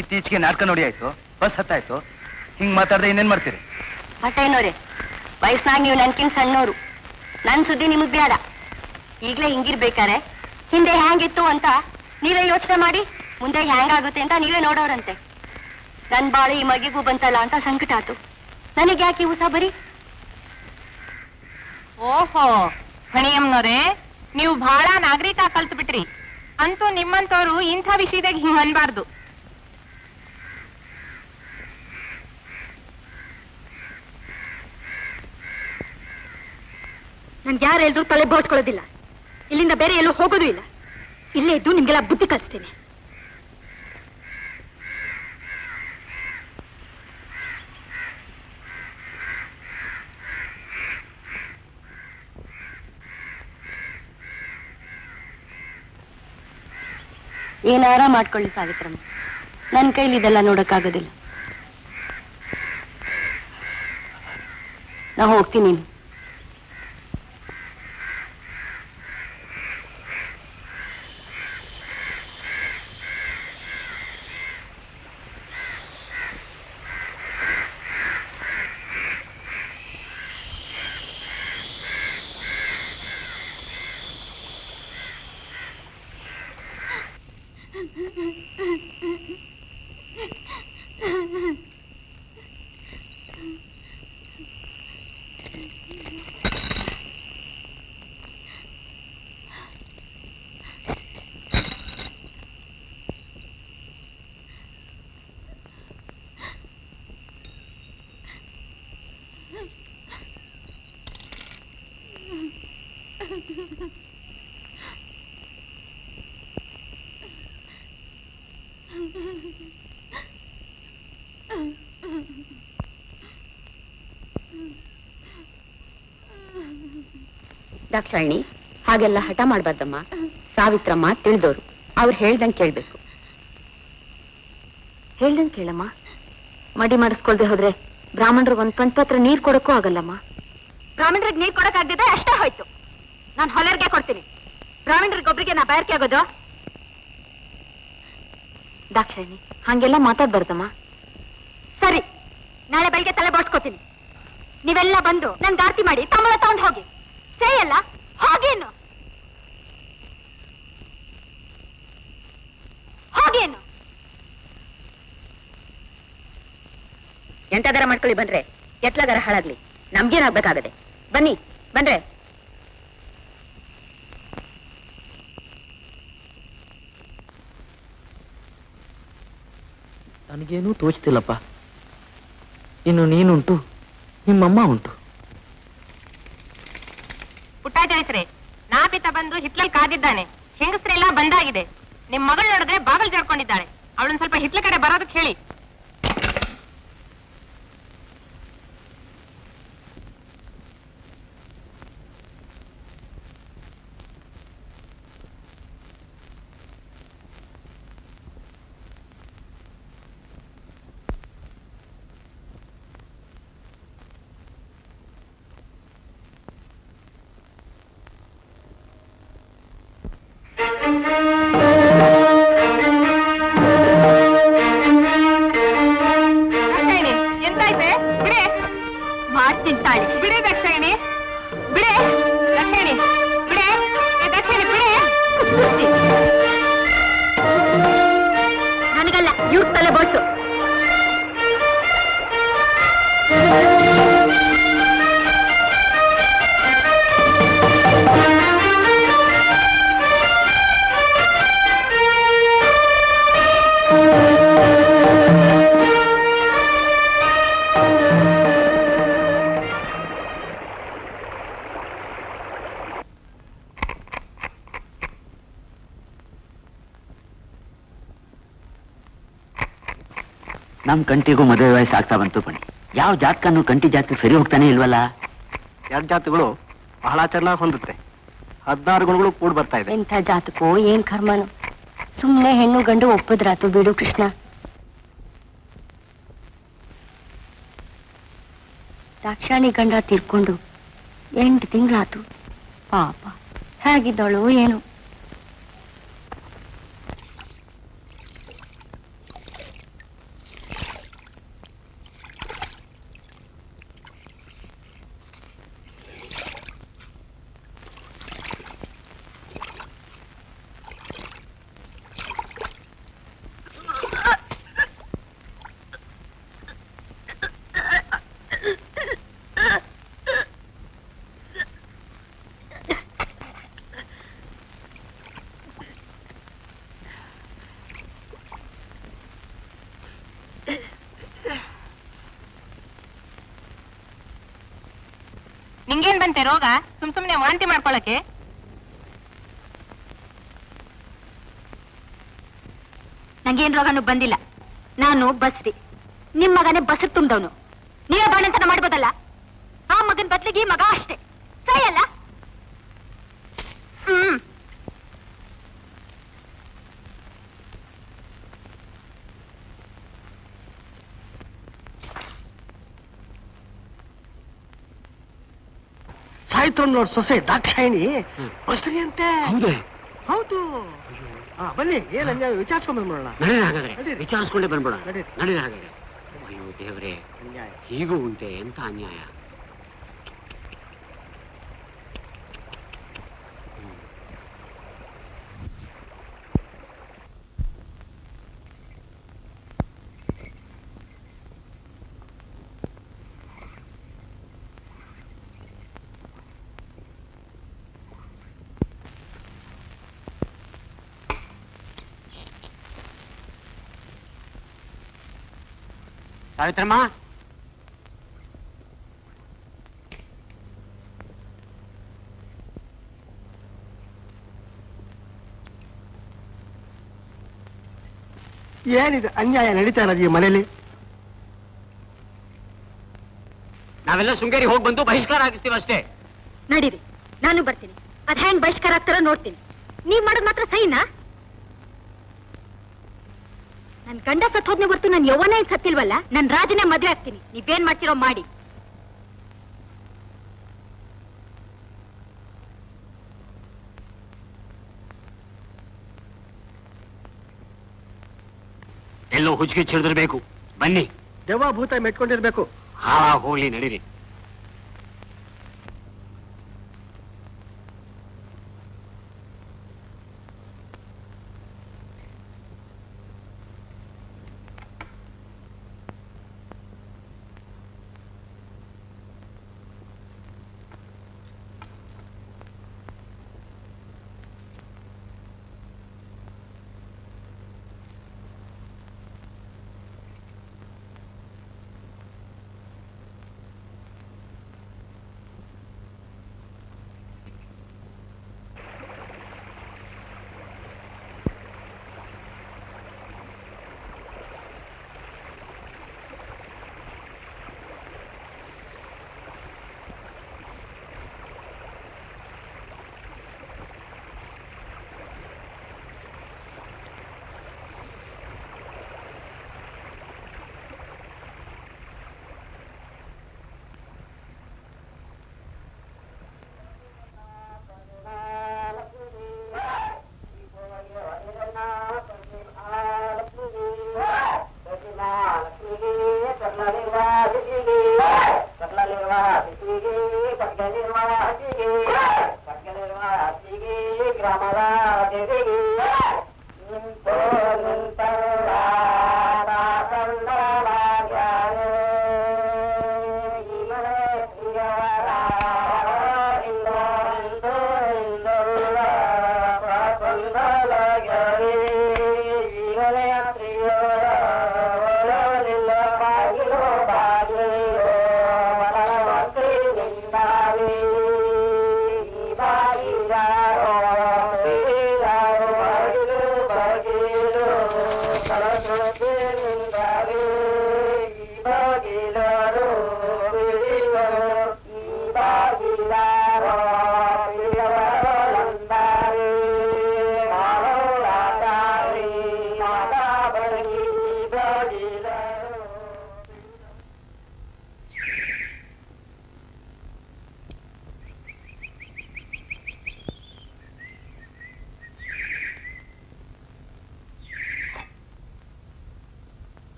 ಇತ್ತೀಚೆಗೆ ನಾಟಕ ನೋಡಿ ಆಯ್ತು, ಬಸ್ ಹತ್ತಾಯ್ತು, ಹಿಂಗ್ ಮಾತಾಡ್ದೆ ಇನ್ನೇನ್ ಮಾಡ್ತೀರಿ? ಬಟ್ಟೇನೋರೆ, ವಯಸ್ನಾಗ ನೀವು ನನ್ಕಿನ್ ಸಣ್ಣೋರು. ನನ್ ಸುದ್ದಿ ನಿಮಗ್ ಬೇಡ. ಈಗ್ಲೇ ಹಿಂಗಿರ್ಬೇಕಾರೆ ಹಿಂದೆ ಹ್ಯಾಂಗಿತ್ತು ಅಂತ ನೀವೇ ಯೋಚನೆ ಮಾಡಿ, ಮುಂದೆ ಹ್ಯಾಂಗಾಗುತ್ತೆ ಅಂತ ನೀವೇ ನೋಡೋರಂತೆ. ನನ್ ಬಾಳು ಈ ಮಗಿಗೂ ಬಂತಲ್ಲ ಅಂತ ಸಂಕಟ ಆತು. ನನಗೆ ಯಾಕೆ ಈ ಉಸ ಬರೀ? ಓಹೋ ಪಣಿಯಮ್ಮನವ್ರೆ, ನೀವು ಬಹಳ ನಾಗರಿಕ ಕಲ್ತು ಬಿಟ್ರಿ. ಅಂತೂ ನಿಮ್ಮಂತವ್ರು ಇಂಥ ವಿಷಯದಾಗ ಹಿಂಗ್ ಅನ್ಬಾರ್ದು. ನನ್ಗೆ ಯಾರು ಎಲ್ರೂ ತಲೆ ಬೋಡ್ಸ್ಕೊಳ್ಳೋದಿಲ್ಲ. ಇಲ್ಲಿಂದ ಬೇರೆ ಎಲ್ಲೂ ಹೋಗೋದು ಇಲ್ಲ. ಇಲ್ಲೇ ಇದ್ದು ನಿಮ್ಗೆಲ್ಲ ಬುದ್ಧಿ ಕಲಿಸ್ತೇನೆ. ಏನಾರ ಮಾಡ್ಕೊಳ್ಳಿ ಸಾವಿತ್ರಮ್ಮ, ನನ್ನ ಕೈಲಿ ಇದೆಲ್ಲ ನೋಡಕ್ಕಾಗೋದಿಲ್ಲ. ನಾ ಹೋಗ್ತೀನಿ. ದಾಕ್ಷಾಯಿಣಿ, ಹಾಗೆಲ್ಲ ಹಠ ಮಾಡ್ಬಾರ್ದಮ್ಮ. ಸಾವಿತ್ರಮ್ಮ ತಿಳಿದೋರು, ಅವ್ರು ಹೇಳ್ದಂಗೆ ಕೇಳ್ಬೇಕು. ಹೇಳ್ದಂಗೆ ಕೇಳಮ್ಮ. ಮಡಿ ಮಾಡಿಸ್ಕೊಳ್ದೆ ಹೋದ್ರೆ ಬ್ರಾಹ್ಮಣರಿಗೆ ಒಂದ್ ಪಂಚಪತ್ರ ನೀರ್ ಕೊಡಕ್ಕೂ ಆಗಲ್ಲಮ್ಮ. ಬ್ರಾಹ್ಮಣರಿಗೆ ನೀರ್ ಕೊಡಕ್ಕಾಗದೆ ಅಷ್ಟೇ ಹೋಯ್ತು. ನಾನು ಹೊಲರ್ಗೆ ಕೊಡ್ತೀನಿ. ಬ್ರಾಹ್ಮಣರಿಗೆ ಒಬ್ರಿಗೆ ನಾ ಬಯರ್ಕೆ ಆಗೋದು? ದಾಕ್ಷಾಯಿಣಿ, ಹಂಗೆಲ್ಲ ಮಾತಾಡ್ಬಾರ್ದಮ್ಮ. ಸರಿ, ನಾಳೆ ಬೆಳಿಗ್ಗೆ ತಲೆ ಬೋಡ್ಸ್ಕೊತೀನಿ. ನೀವೆಲ್ಲ ಬಂದು ನನ್ಗೆ ಆರತಿ ಮಾಡಿ ತಾಂಬೂಲ ತಗೊಂಡು ಹೋಗಿ. ಸರಿಯಲ್ಲ? ಹಾಗೇನು ಹಾಗೇನು ಎಂತದರ ಮಾಡ್ಕೊಳ್ಳಿ. ಬಂದ್ರೆ ಎತ್ಲಗರ ಹಾಳಾಗ್ಲಿ, ನಮ್ಗೇನಾಗ್ಬೇಕಾಗದೆ. ಬನ್ನಿ ಬಂದ್ರೆ. ನನಗೇನೂ ತೋಚ್ತಿಲ್ಲಪ್ಪ. ಇನ್ನು ನೀನುಂಟು, ನಿಮ್ಮಮ್ಮ ಉಂಟು. ಪುಟ್ಟ ಜಯಿಸ್ರೆ, ನಾಪಿತ ಬಂದು ಹಿತ್ಲಲ್ಲಿ ಕಾದಿದ್ದಾನೆ. ಹೆಂಗಸ್ರೆಲ್ಲ ಬಂದಾಗಿದೆ. ನಿಮ್ ಮಗಳು ನೋಡಿದ್ರೆ ಬಾಗಲ್ ಜಾಡ್ಕೊಂಡಿದ್ದಾಳೆ. ಅವಳನ್ನ ಸ್ವಲ್ಪ ಹಿತ್ಲ ಕಡೆ ಬರೋದಕ್ಕೆ ಹೇಳಿ. ನಮ್ ಕಂಟಿಗೂ ಮದುವೆ ವಯಸ್ಸಾಗ್ತಾ ಬಂತು ಬನ್ನಿ. ಯಾವ ಜಾತಕನು ಕಂಟಿ ಜಾತಕ ಸರಿ ಹೋಗ್ತಾನೆ ಇಲ್ವಲ್ಲ. ಎರಡು ಜಾತಿಗಳು ಬಹಳ ಚೆನ್ನಾಗಿ ಹೊಂದುತ್ತೆ. 16 ಗುಣಗಳು ಕೂಡ್ ಬರ್ತಾ ಇದೆ. ಎಂಥ ಜಾತಕೋ ಏನ್ ಕರ್ಮನು. ಸುಮ್ನೆ ಹೆಣ್ಣು ಗಂಡು ಒಪ್ಪದ್ರಾತು ಬಿಡು ಕೃಷ್ಣ. ದಾಕ್ಷಾಣಿ ಗಂಡ ತೀರ್ಕೊಂಡು 8 ತಿಂಗಳಾತು. ಪಾಪ ಹೇಗಿದ್ದಳು ಏನು. ನಿಂಗೇನ್ ಬಂತೆ ರೋಗ? ಸುಮ್ನೆ ವಾಂತಿ ಮಾಡ್ಕೊಳಕ್ಕೆ? ನಂಗೇನ್ ರೋಗನು ಬಂದಿಲ್ಲ. ನಾನು ಬಸ್ರಿ. ನಿಮ್ ಮಗನೇ ಬಸರ್ ತುಂಬ್ದವನು. ನೀವೇ ಬಾಣಂತನ ಮಾಡ್ಬೋದಲ್ಲ. ಆ ಮಗನ್ ಬದ್ಲಿಗೆ ಈ ಮಗ ಅಷ್ಟೇ ಸರಿ ಅಲ್ಲ? ಸಾಯ್ತಮ್ಮನವ್ರ ಸೊಸೆ ದಾಕ್ಷಾಯಿಣಿ ಬಸ್ರಿ ಅಂತೆ. ಹೌದು. ಬನ್ನಿ, ಏನ್ ಅನ್ಯಾಯ ವಿಚಾರಿಸ್ಕೊಂಡ್ ಬಂದ್ಬಿಡೋಣ. ಹಾಗಾದ್ರೆ ವಿಚಾರಿಸ್ಕೊಂಡೇ ಬಂದ್ಬಿಡೋಣ. ನಡೀರಿ ಹಾಗಾದ್ರೆ. ಅಯ್ಯೋ ದೇವ್ರೆ, ಅನ್ಯಾಯ ಹೀಗೂ ಉಂಟೆ ಎಂತ ಅನ್ಯಾಯ. ಸಾವಿತ್ರಮ್ಮ, ಏನಿದೆ ಅನ್ಯಾಯ ನಡೀತಾ ಇರೋದು ಈ ಮನೇಲಿ? ನಾವೆಲ್ಲ ಶೃಂಗೇರಿ ಹೋಗಿ ಬಂದು ಬಹಿಷ್ಕಾರ ಹಾಕಿಸ್ತೀವಿ ಅಷ್ಟೇ. ನಡೀರಿ, ನಾನು ಬರ್ತೀನಿ. ಅದ್ ಹ್ಯಾಂಗ್ ಬಹಿಷ್ಕಾರ ಆಗ್ತಾರ ನೋಡ್ತೀನಿ. ನೀವ್ ಮಾಡೋದ್ ಮಾತ್ರ ಸೈನಾ? ನನ್ ಗಂಡ ಸತ್ ಹೋದ್ನೆ ಹೊರ್ತು ನನ್ ಯೌವನ ಏನ್ ಸತ್ತಿಲ್ವಲ್ಲ. ನನ್ ರಾಜನೇ ಮದ್ವೆ ಆಗ್ತೀನಿ. ನೀವೇನ್ ಮಾಡ್ತಿರೋ ಮಾಡಿ. ಎಲ್ಲೋ ಹುಚ್ಚಿಗೆ ಚಿಡಿದಿರ್ಬೇಕು. ಬನ್ನಿ. ದೆವ್ವ ಭೂತ ಮೆಟ್ಕೊಂಡಿರ್ಬೇಕು. ಹಾ ಹೋಗ್ಲಿ, ನಡೀರಿ.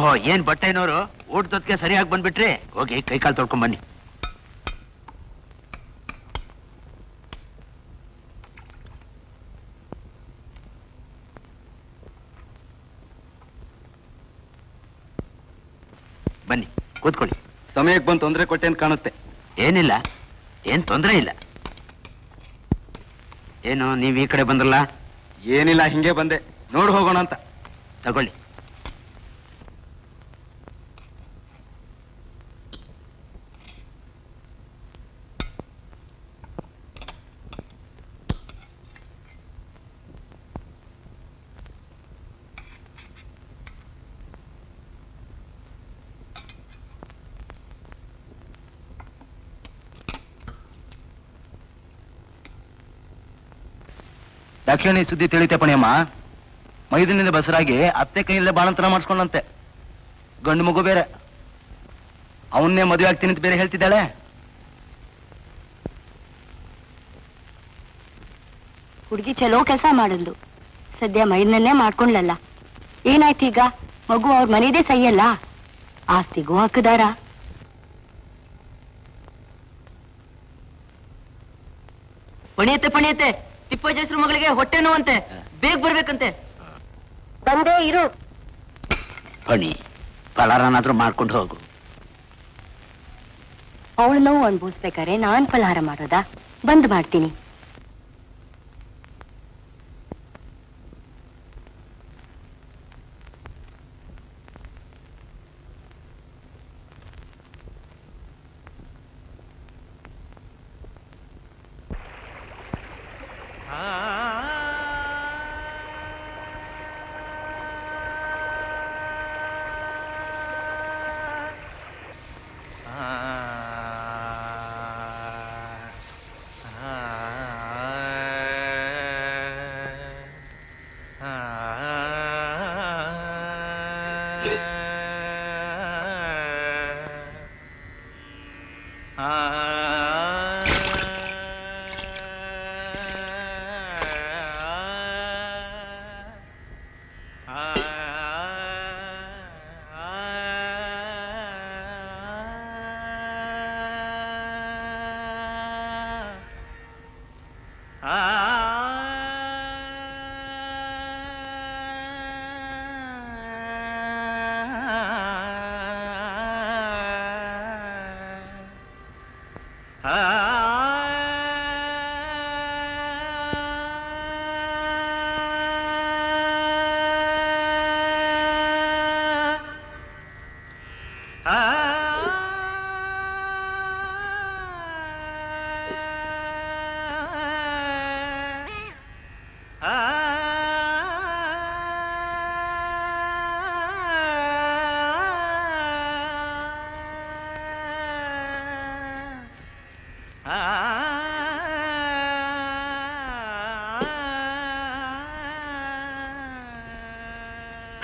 ಓಹೋ, ಏನ್ ಬಟ್ಟೆನವರು ಊಟದೊತ್ತಿಗೆ ಸರಿಯಾಗಿ ಬಂದ್ಬಿಟ್ರಿ. ಹೋಗಿ ಕೈ ಕಾಲು ತೊಳ್ಕೊಂಡ್ ಬನ್ನಿ. ಬನ್ನಿ, ಕೂತ್ಕೊಳ್ಳಿ. ಸಮಯಕ್ಕೆ ಬಂದು ತೊಂದರೆ ಕೊಟ್ಟೆ ಅಂತ ಕಾಣುತ್ತೆ. ಏನಿಲ್ಲ, ಏನ್ ತೊಂದರೆ ಇಲ್ಲ. ಏನು ನೀವ್ ಈ ಕಡೆ ಬಂದ್ರಲ್ಲ? ಏನಿಲ್ಲ, ಹಿಂಗೆ ಬಂದೆ, ನೋಡ್ ಹೋಗೋಣ ಅಂತ. ತಗೊಳ್ಳಿ. ದಾಕ್ಷಿಣಿ ಸುದ್ದಿ ತಿಳಿತೆ ಪಣಿಯಮ್ಮ. ಮೈದಿನಿಂದ ಬಸರಾಗಿ ಅತ್ತೆ ಕೈಯಲ್ಲೇ ಬಾಣಂತನ ಮಾಡಿಸ್ಕೊಂಡಂತೆ. ಗಂಡು ಮಗು ಬೇರೆ. ಅವನ್ನೇ ಮದುವೆ ಆಗ್ತೀನಿ ಅಂತ ಬೇರೆ ಹೇಳ್ತಿದ್ದಾಳೆ. ಹುಡುಗಿ ಚಲೋ ಕೆಲಸ ಮಾಡಿದ್ಲು. ಸದ್ಯ ಮೈದನನ್ನೇ ಮಾಡ್ಕೊಂಡ್ಲಲ್ಲ. ಏನಾಯ್ತು ಈಗ? ಮಗು ಅವ್ರ ಮನೆದೇ ಸೈಯಲ್ಲ. ಆಸ್ತಿಗೂ ಹಾಕಿದಾರ. ಪಣಿಯತ್ತೆ ತಿಪ್ಪಜ್ಜ ಹೆಸರು ಮಗಳಿಗೆ ಹೊಟ್ಟೆ ನೋವಂತೆ, ಬೇಗ ಬರ್ಬೇಕಂತೆ. ಬಂದೇ ಇರು. ಬನ್ನಿ, ಫಲಾರನಾದ್ರೂ ಮಾಡ್ಕೊಂಡು ಹೋಗು. ಅವಳು ನೋವು ಅನ್ಭವಿಸ್ಬೇಕಾರೆ ನಾನ್ ಫಲಹಾರ ಮಾಡೋದಾ? ಬಂದ್ ಮಾಡ್ತೀನಿ.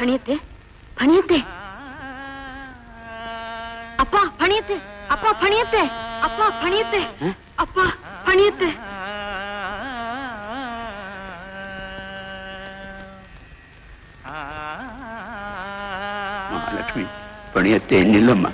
ಫಣಿಯತ್ತೆ, ಫಣಿಯತ್ತೆ, ಅಪ್ಪ ಫಣಿಯತ್ತೆ, ಅಪ್ಪ ಫಣಿಯತ್ತೆ, ಅಪ್ಪ ಫಣಿಯತ್ತೆ, ಅಪ್ಪ ಫಣಿಯತ್ತೆ. ಮಹಾಲಕ್ಷ್ಮಿ, ಪಣಿಯತ್ತೆ ನಿಲ್ಲಮ್ಮ.